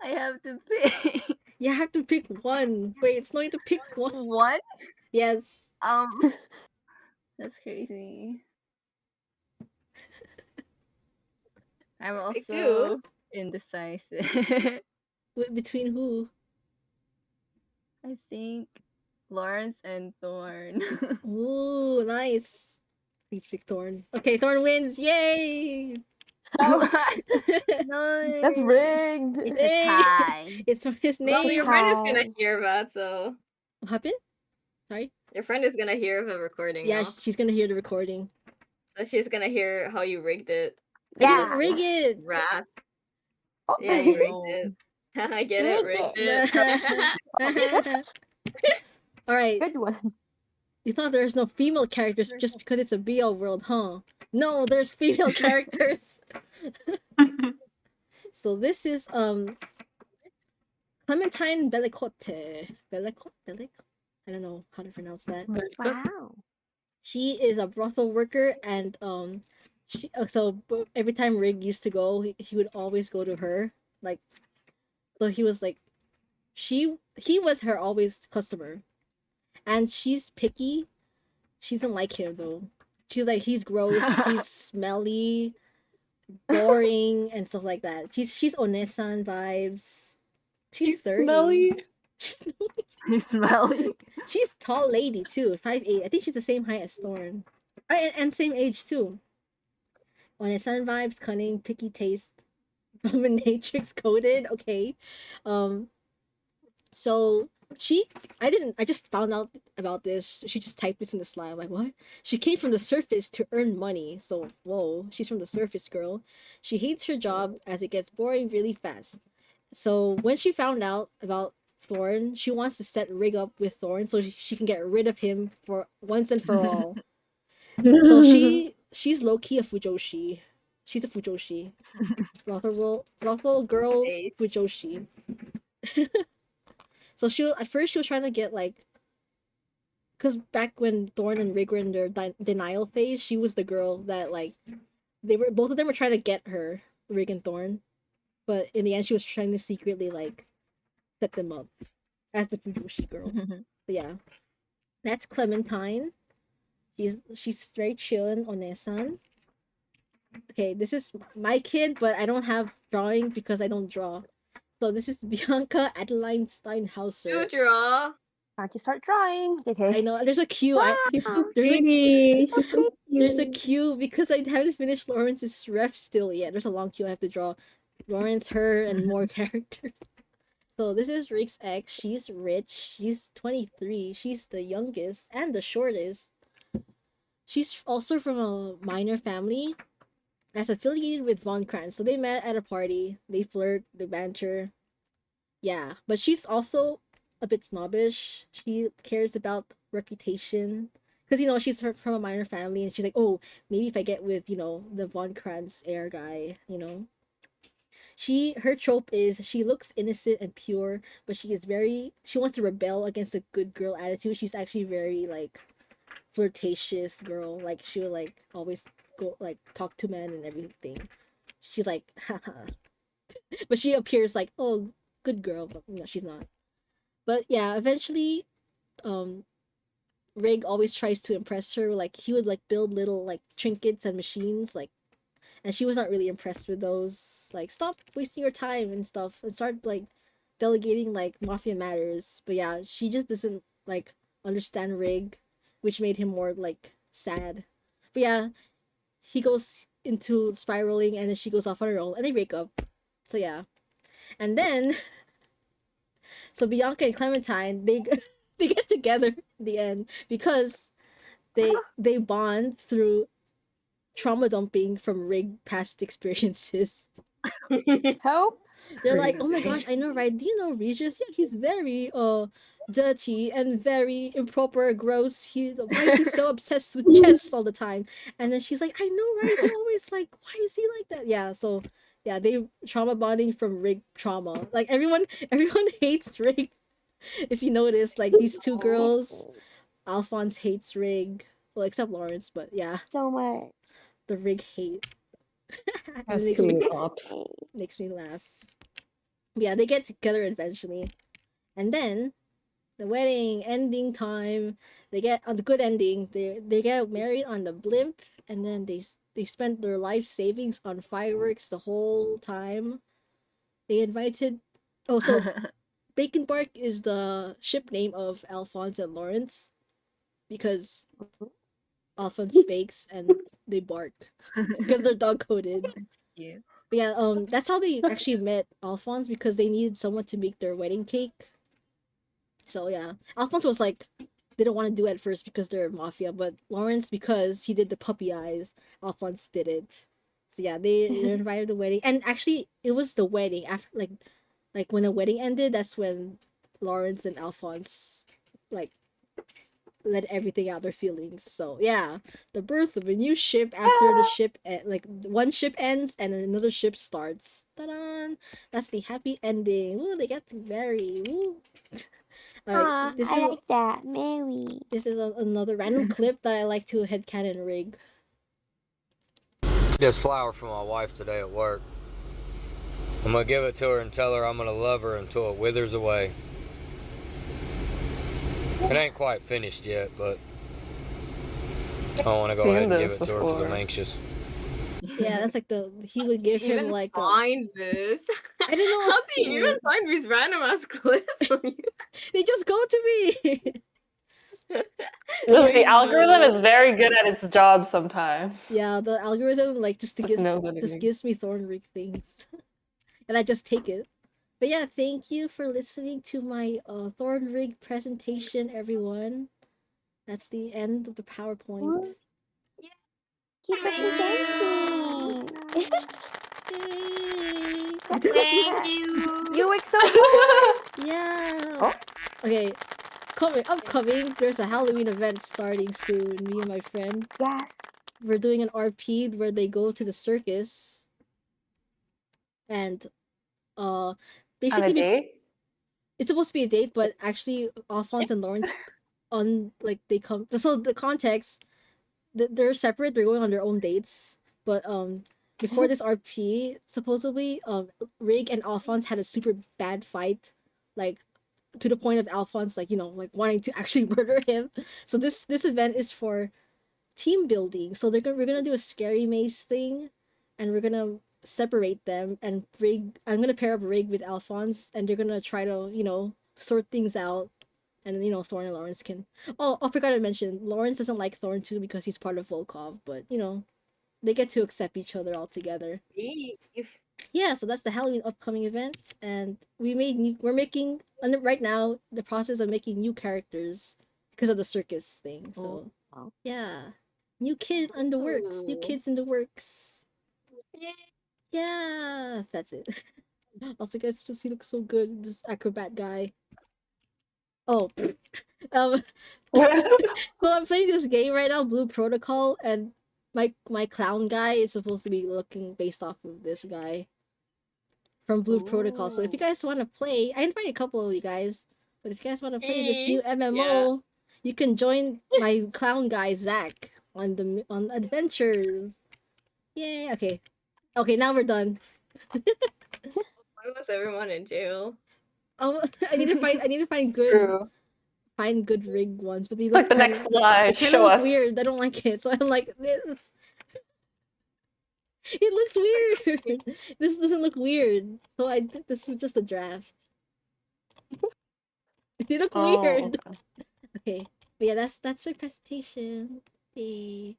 I have to pick. You have to pick one. Wait, it's not to pick one. One? Yes. That's crazy. I'm Pick also two. indecisive. Between who? I think Lawrence and Thorn. Ooh, nice. Please pick Thorn. Okay, Thorn wins. Yay! No. That's rigged. It's a tie. It's from his name. Well, your friend is gonna hear that, so. What happened? Sorry? Your friend is gonna hear the recording. Yeah, now. she's gonna hear the recording. So she's gonna hear how you rigged it. I didn't rig it. Rat. Yeah, you rigged it. I get it, rigged it. All right. Good one. You thought there's no female characters just because it's a BL world, huh? No, there's female characters. So this is Clementine Bellicote. Bellicote? I don't know how to pronounce that. Wow. She is a brothel worker, and she every time Rig used to go, he would always go to her. Like, so he was like, he was her always customer, and she's picky. She doesn't like him though. She's like, he's gross, he's smelly, boring, and stuff like that. She's Onesan vibes. She's 30. Smelly. He's smelly. She's tall lady too, 5'8". I think she's the same height as Thorn. And same age too. Onesan vibes, cunning, picky taste, dominatrix coded. Okay. So I just found out about this. She just typed this in the slide. I'm like, what? She came from the surface to earn money. So, whoa, she's from the surface, girl. She hates her job as it gets boring really fast. So, when she found out about Thorn, she wants to set Rig up with Thorn so she can get rid of him for once and for all. So she's low-key a Fujoshi. She's a Fujoshi. Brothel girl Fujoshi. So at first she was trying to get like, because back when Thorne and Rigg were in their denial phase, she was the girl that like, both of them were trying to get her, Rigg and Thorne, but in the end she was trying to secretly like set them up as the Fujoshi girl. But yeah, that's Clementine. She's very chillin' Onesan. Okay, this is my kid, but I don't have drawing because I don't draw. So this is Bianca Adeline Steinhauser. You draw. Why don't you start drawing? Okay. I know there's a queue. There's a queue because I haven't finished Lawrence's ref still yet. There's a long queue I have to draw. Lawrence, her, and more characters. So this is Rick's ex. She's rich. She's 23. She's the youngest and the shortest. She's also from a minor family that's affiliated with Von Kranz. So they met at a party. They flirt, they banter. Yeah, but she's also a bit snobbish. She cares about reputation. Because, she's from a minor family. And she's like, oh, maybe if I get with, the Von Kranz air guy, Her trope is she looks innocent and pure, but she wants to rebel against the good girl attitude. She's actually very, like, flirtatious girl. Like, she would, like, always go, like, talk to men and everything. She's like, haha. But she appears like, oh, good girl, but no, she's not. But yeah, eventually, Rigg always tries to impress her. Like he would like build little like trinkets and machines, like, and she was not really impressed with those. Like, stop wasting your time and stuff, and start like delegating like mafia matters. But yeah, she just doesn't like understand Rigg, which made him more like sad. But yeah, he goes into spiraling, and then she goes off on her own, and they break up. So yeah, and then so Bianca and Clementine, they they get together in the end because they bond through trauma dumping from Rigg past experiences. Help. They're like, oh my gosh, I know, right? Do you know Regis? Yeah, he's very dirty and very improper, gross. Why is he so obsessed with chess all the time? And then she's like, I know, right? He always like, why is he like that? Yeah, so yeah, they trauma bonding from Rigg trauma. Like everyone hates Rigg. If you notice, like these two girls, Alphonse hates Rigg. Well, except Lawrence, but yeah. So much. The Rigg hate. Has It too many pops. makes me laugh. Yeah, they get together eventually. And then the wedding ending time, they get on the good ending. They get married on the blimp, and then they spent their life savings on fireworks the whole time. They invited so Bacon Bark is the ship name of Alphonse and Lawrence because Alphonse bakes and they bark because they're dog coded. Yeah. But yeah, that's how they actually met Alphonse because they needed someone to make their wedding cake. So yeah, Alphonse was like didn't want to do it at first because they're mafia, but Lawrence because he did the puppy eyes, Alphonse did it. So yeah, they invited the wedding, and actually it was the wedding after like when the wedding ended. That's when Lawrence and Alphonse like let everything out their feelings. So yeah, the birth of a new ship after the ship like one ship ends and another ship starts. Ta-da! That's the happy ending. Ooh, they get to marry. Ooh. Alright, I like that. Mary. This is another random clip that I like to headcanon Rigg. This flower for my wife today at work. I'm gonna give it to her and tell her I'm gonna love her until it withers away. It ain't quite finished yet, but I want to go ahead and give it to her because I'm anxious. Yeah, that's like he would give him like find this. I don't know. How do you even find these random ass clips on you? They just go to me. The algorithm is very good at its job sometimes. Yeah, the algorithm like just knows gives me ThornRigged things, and I just take it. But yeah, thank you for listening to my ThornRigged presentation, everyone. That's the end of the PowerPoint. Keep presenting. Thank you. You work so hard. Yeah. Okay. Upcoming, there's a Halloween event starting soon. Me and my friend. Yes. We're doing an RP where they go to the circus. And basically On a date? It's supposed to be a date, but actually Alphonse and Lawrence they come, so the context, they're separate, they're going on their own dates. But before this RP, supposedly Rigg and Alphonse had a super bad fight, like to the point of Alphonse like wanting to actually murder him. So this event is for team building. So we're gonna do a scary maze thing, and we're gonna separate them, and I'm gonna pair up Rigg with Alphonse, and they're gonna try to sort things out, and then Thorne and Lawrence can. Oh, I forgot to mention, Lawrence doesn't like Thorne too because he's part of Volkov, but they get to accept each other all together. Yeah, so that's the Halloween upcoming event, and we're making right now the process of making new characters because of the circus thing. So yeah, new kids in the works. Yeah, that's it. Also, guys, he looks so good. This acrobat guy. Oh, so I'm playing this game right now, Blue Protocol, and my clown guy is supposed to be looking based off of this guy from Blue Protocol. So if you guys want to play, I invite a couple of you guys. But if you guys want to play this new MMO, you can join my clown guy Zach on adventures. Yay! Okay, now we're done. Why was everyone in jail? Oh, I need to find good. find good rig ones, but they Like look the next slide, they kind show of look us. weird. I don't like it, so I'm like this. It looks weird. This doesn't look weird, so this is just a draft. They look weird. Okay. Okay, but yeah, that's my presentation. Hey.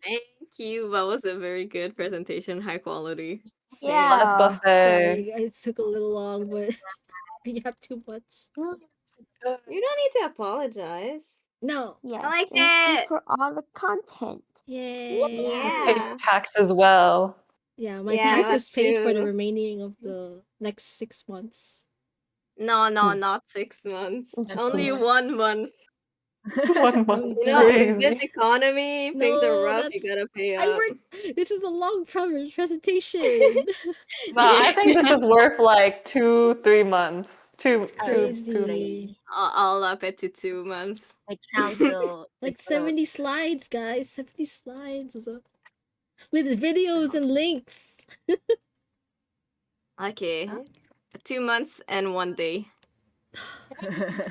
Thank you. That was a very good presentation, high quality. Last buffet. Sorry, it took a little long, but you have too much. You don't need to apologize. No. Yes. I like thank it. you for all the content. Yay. Pay tax as well. Yeah, my Yeah, tax is that's paid for the true. remaining of the next 6 months. No, not 6 months. Only Interesting. 1 month. 1 month. I'm You know, in done. this economy, things are rough. You gotta pay I up. work. This is a long presentation. No, I think this is worth like 2-3 months. Two. Crazy. I'll up it to 2 months. Like council. Like 70 slides, guys. 70 slides with videos and links. Okay. 2 months and 1 day.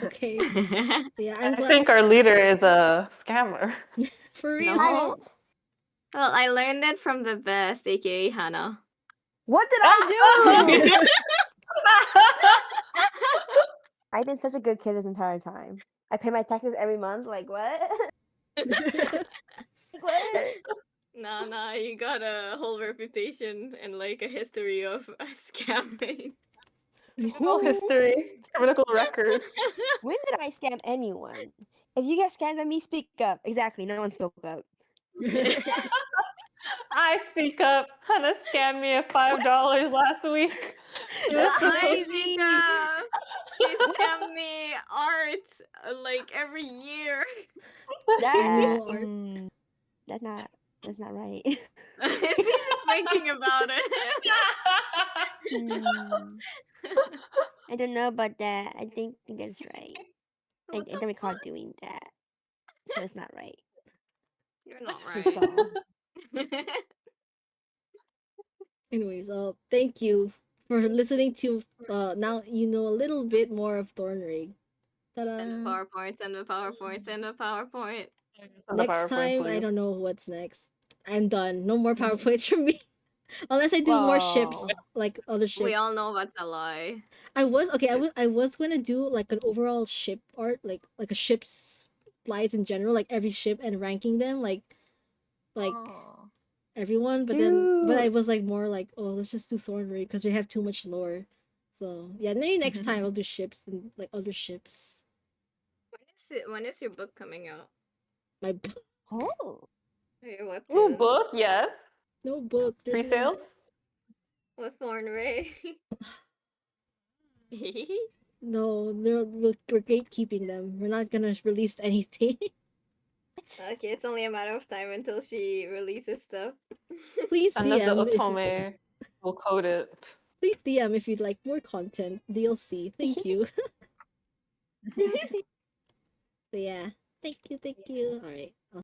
Okay. Yeah, I'm I glad. think our leader is a scammer. For real. No. Well, I learned it from the best, aka Hannah. What did I do? I've been such a good kid this entire time. I pay my taxes every month. Like what? What? Nah, you got a whole reputation and like a history of scamming. Criminal history, criminal record. When did I scam anyone? If you get scammed by me, speak up. Exactly. No one spoke up. I speak up. Hannah scammed me of $5 last week. She was Crazy stuff. She scammed me art like every year. That, art. that's not right. She's just thinking about it. I don't know about that. I think that's right. I don't recall doing that. So it's not right. You're not That's right. all. Anyways, thank you for listening to. Now you know a little bit more of Thornrig. Ta-da! And the PowerPoints and the PowerPoints and the PowerPoint. Next time, I don't know what's next. I'm done. No more PowerPoints from me. Unless I do more ships, like other ships. We all know that's a lie. I was gonna do like an overall ship art, like a ship's slides in general, like every ship and ranking them, like everyone. But I was like more like, oh, let's just do ThornRigged because they have too much lore. So yeah, maybe next time I'll do ships and like other ships. When is your book coming out? My book. Oh. Your webtoon. Ooh, book, yes. No book. There's Pre-sales? With ThornRigged. No, we're gatekeeping them. We're not gonna release anything. Okay, it's only a matter of time until she releases stuff. Please Unless the DM if Otome will code it. please DM if you'd like more content. DLC. Thank you. But yeah. Thank you. Alright.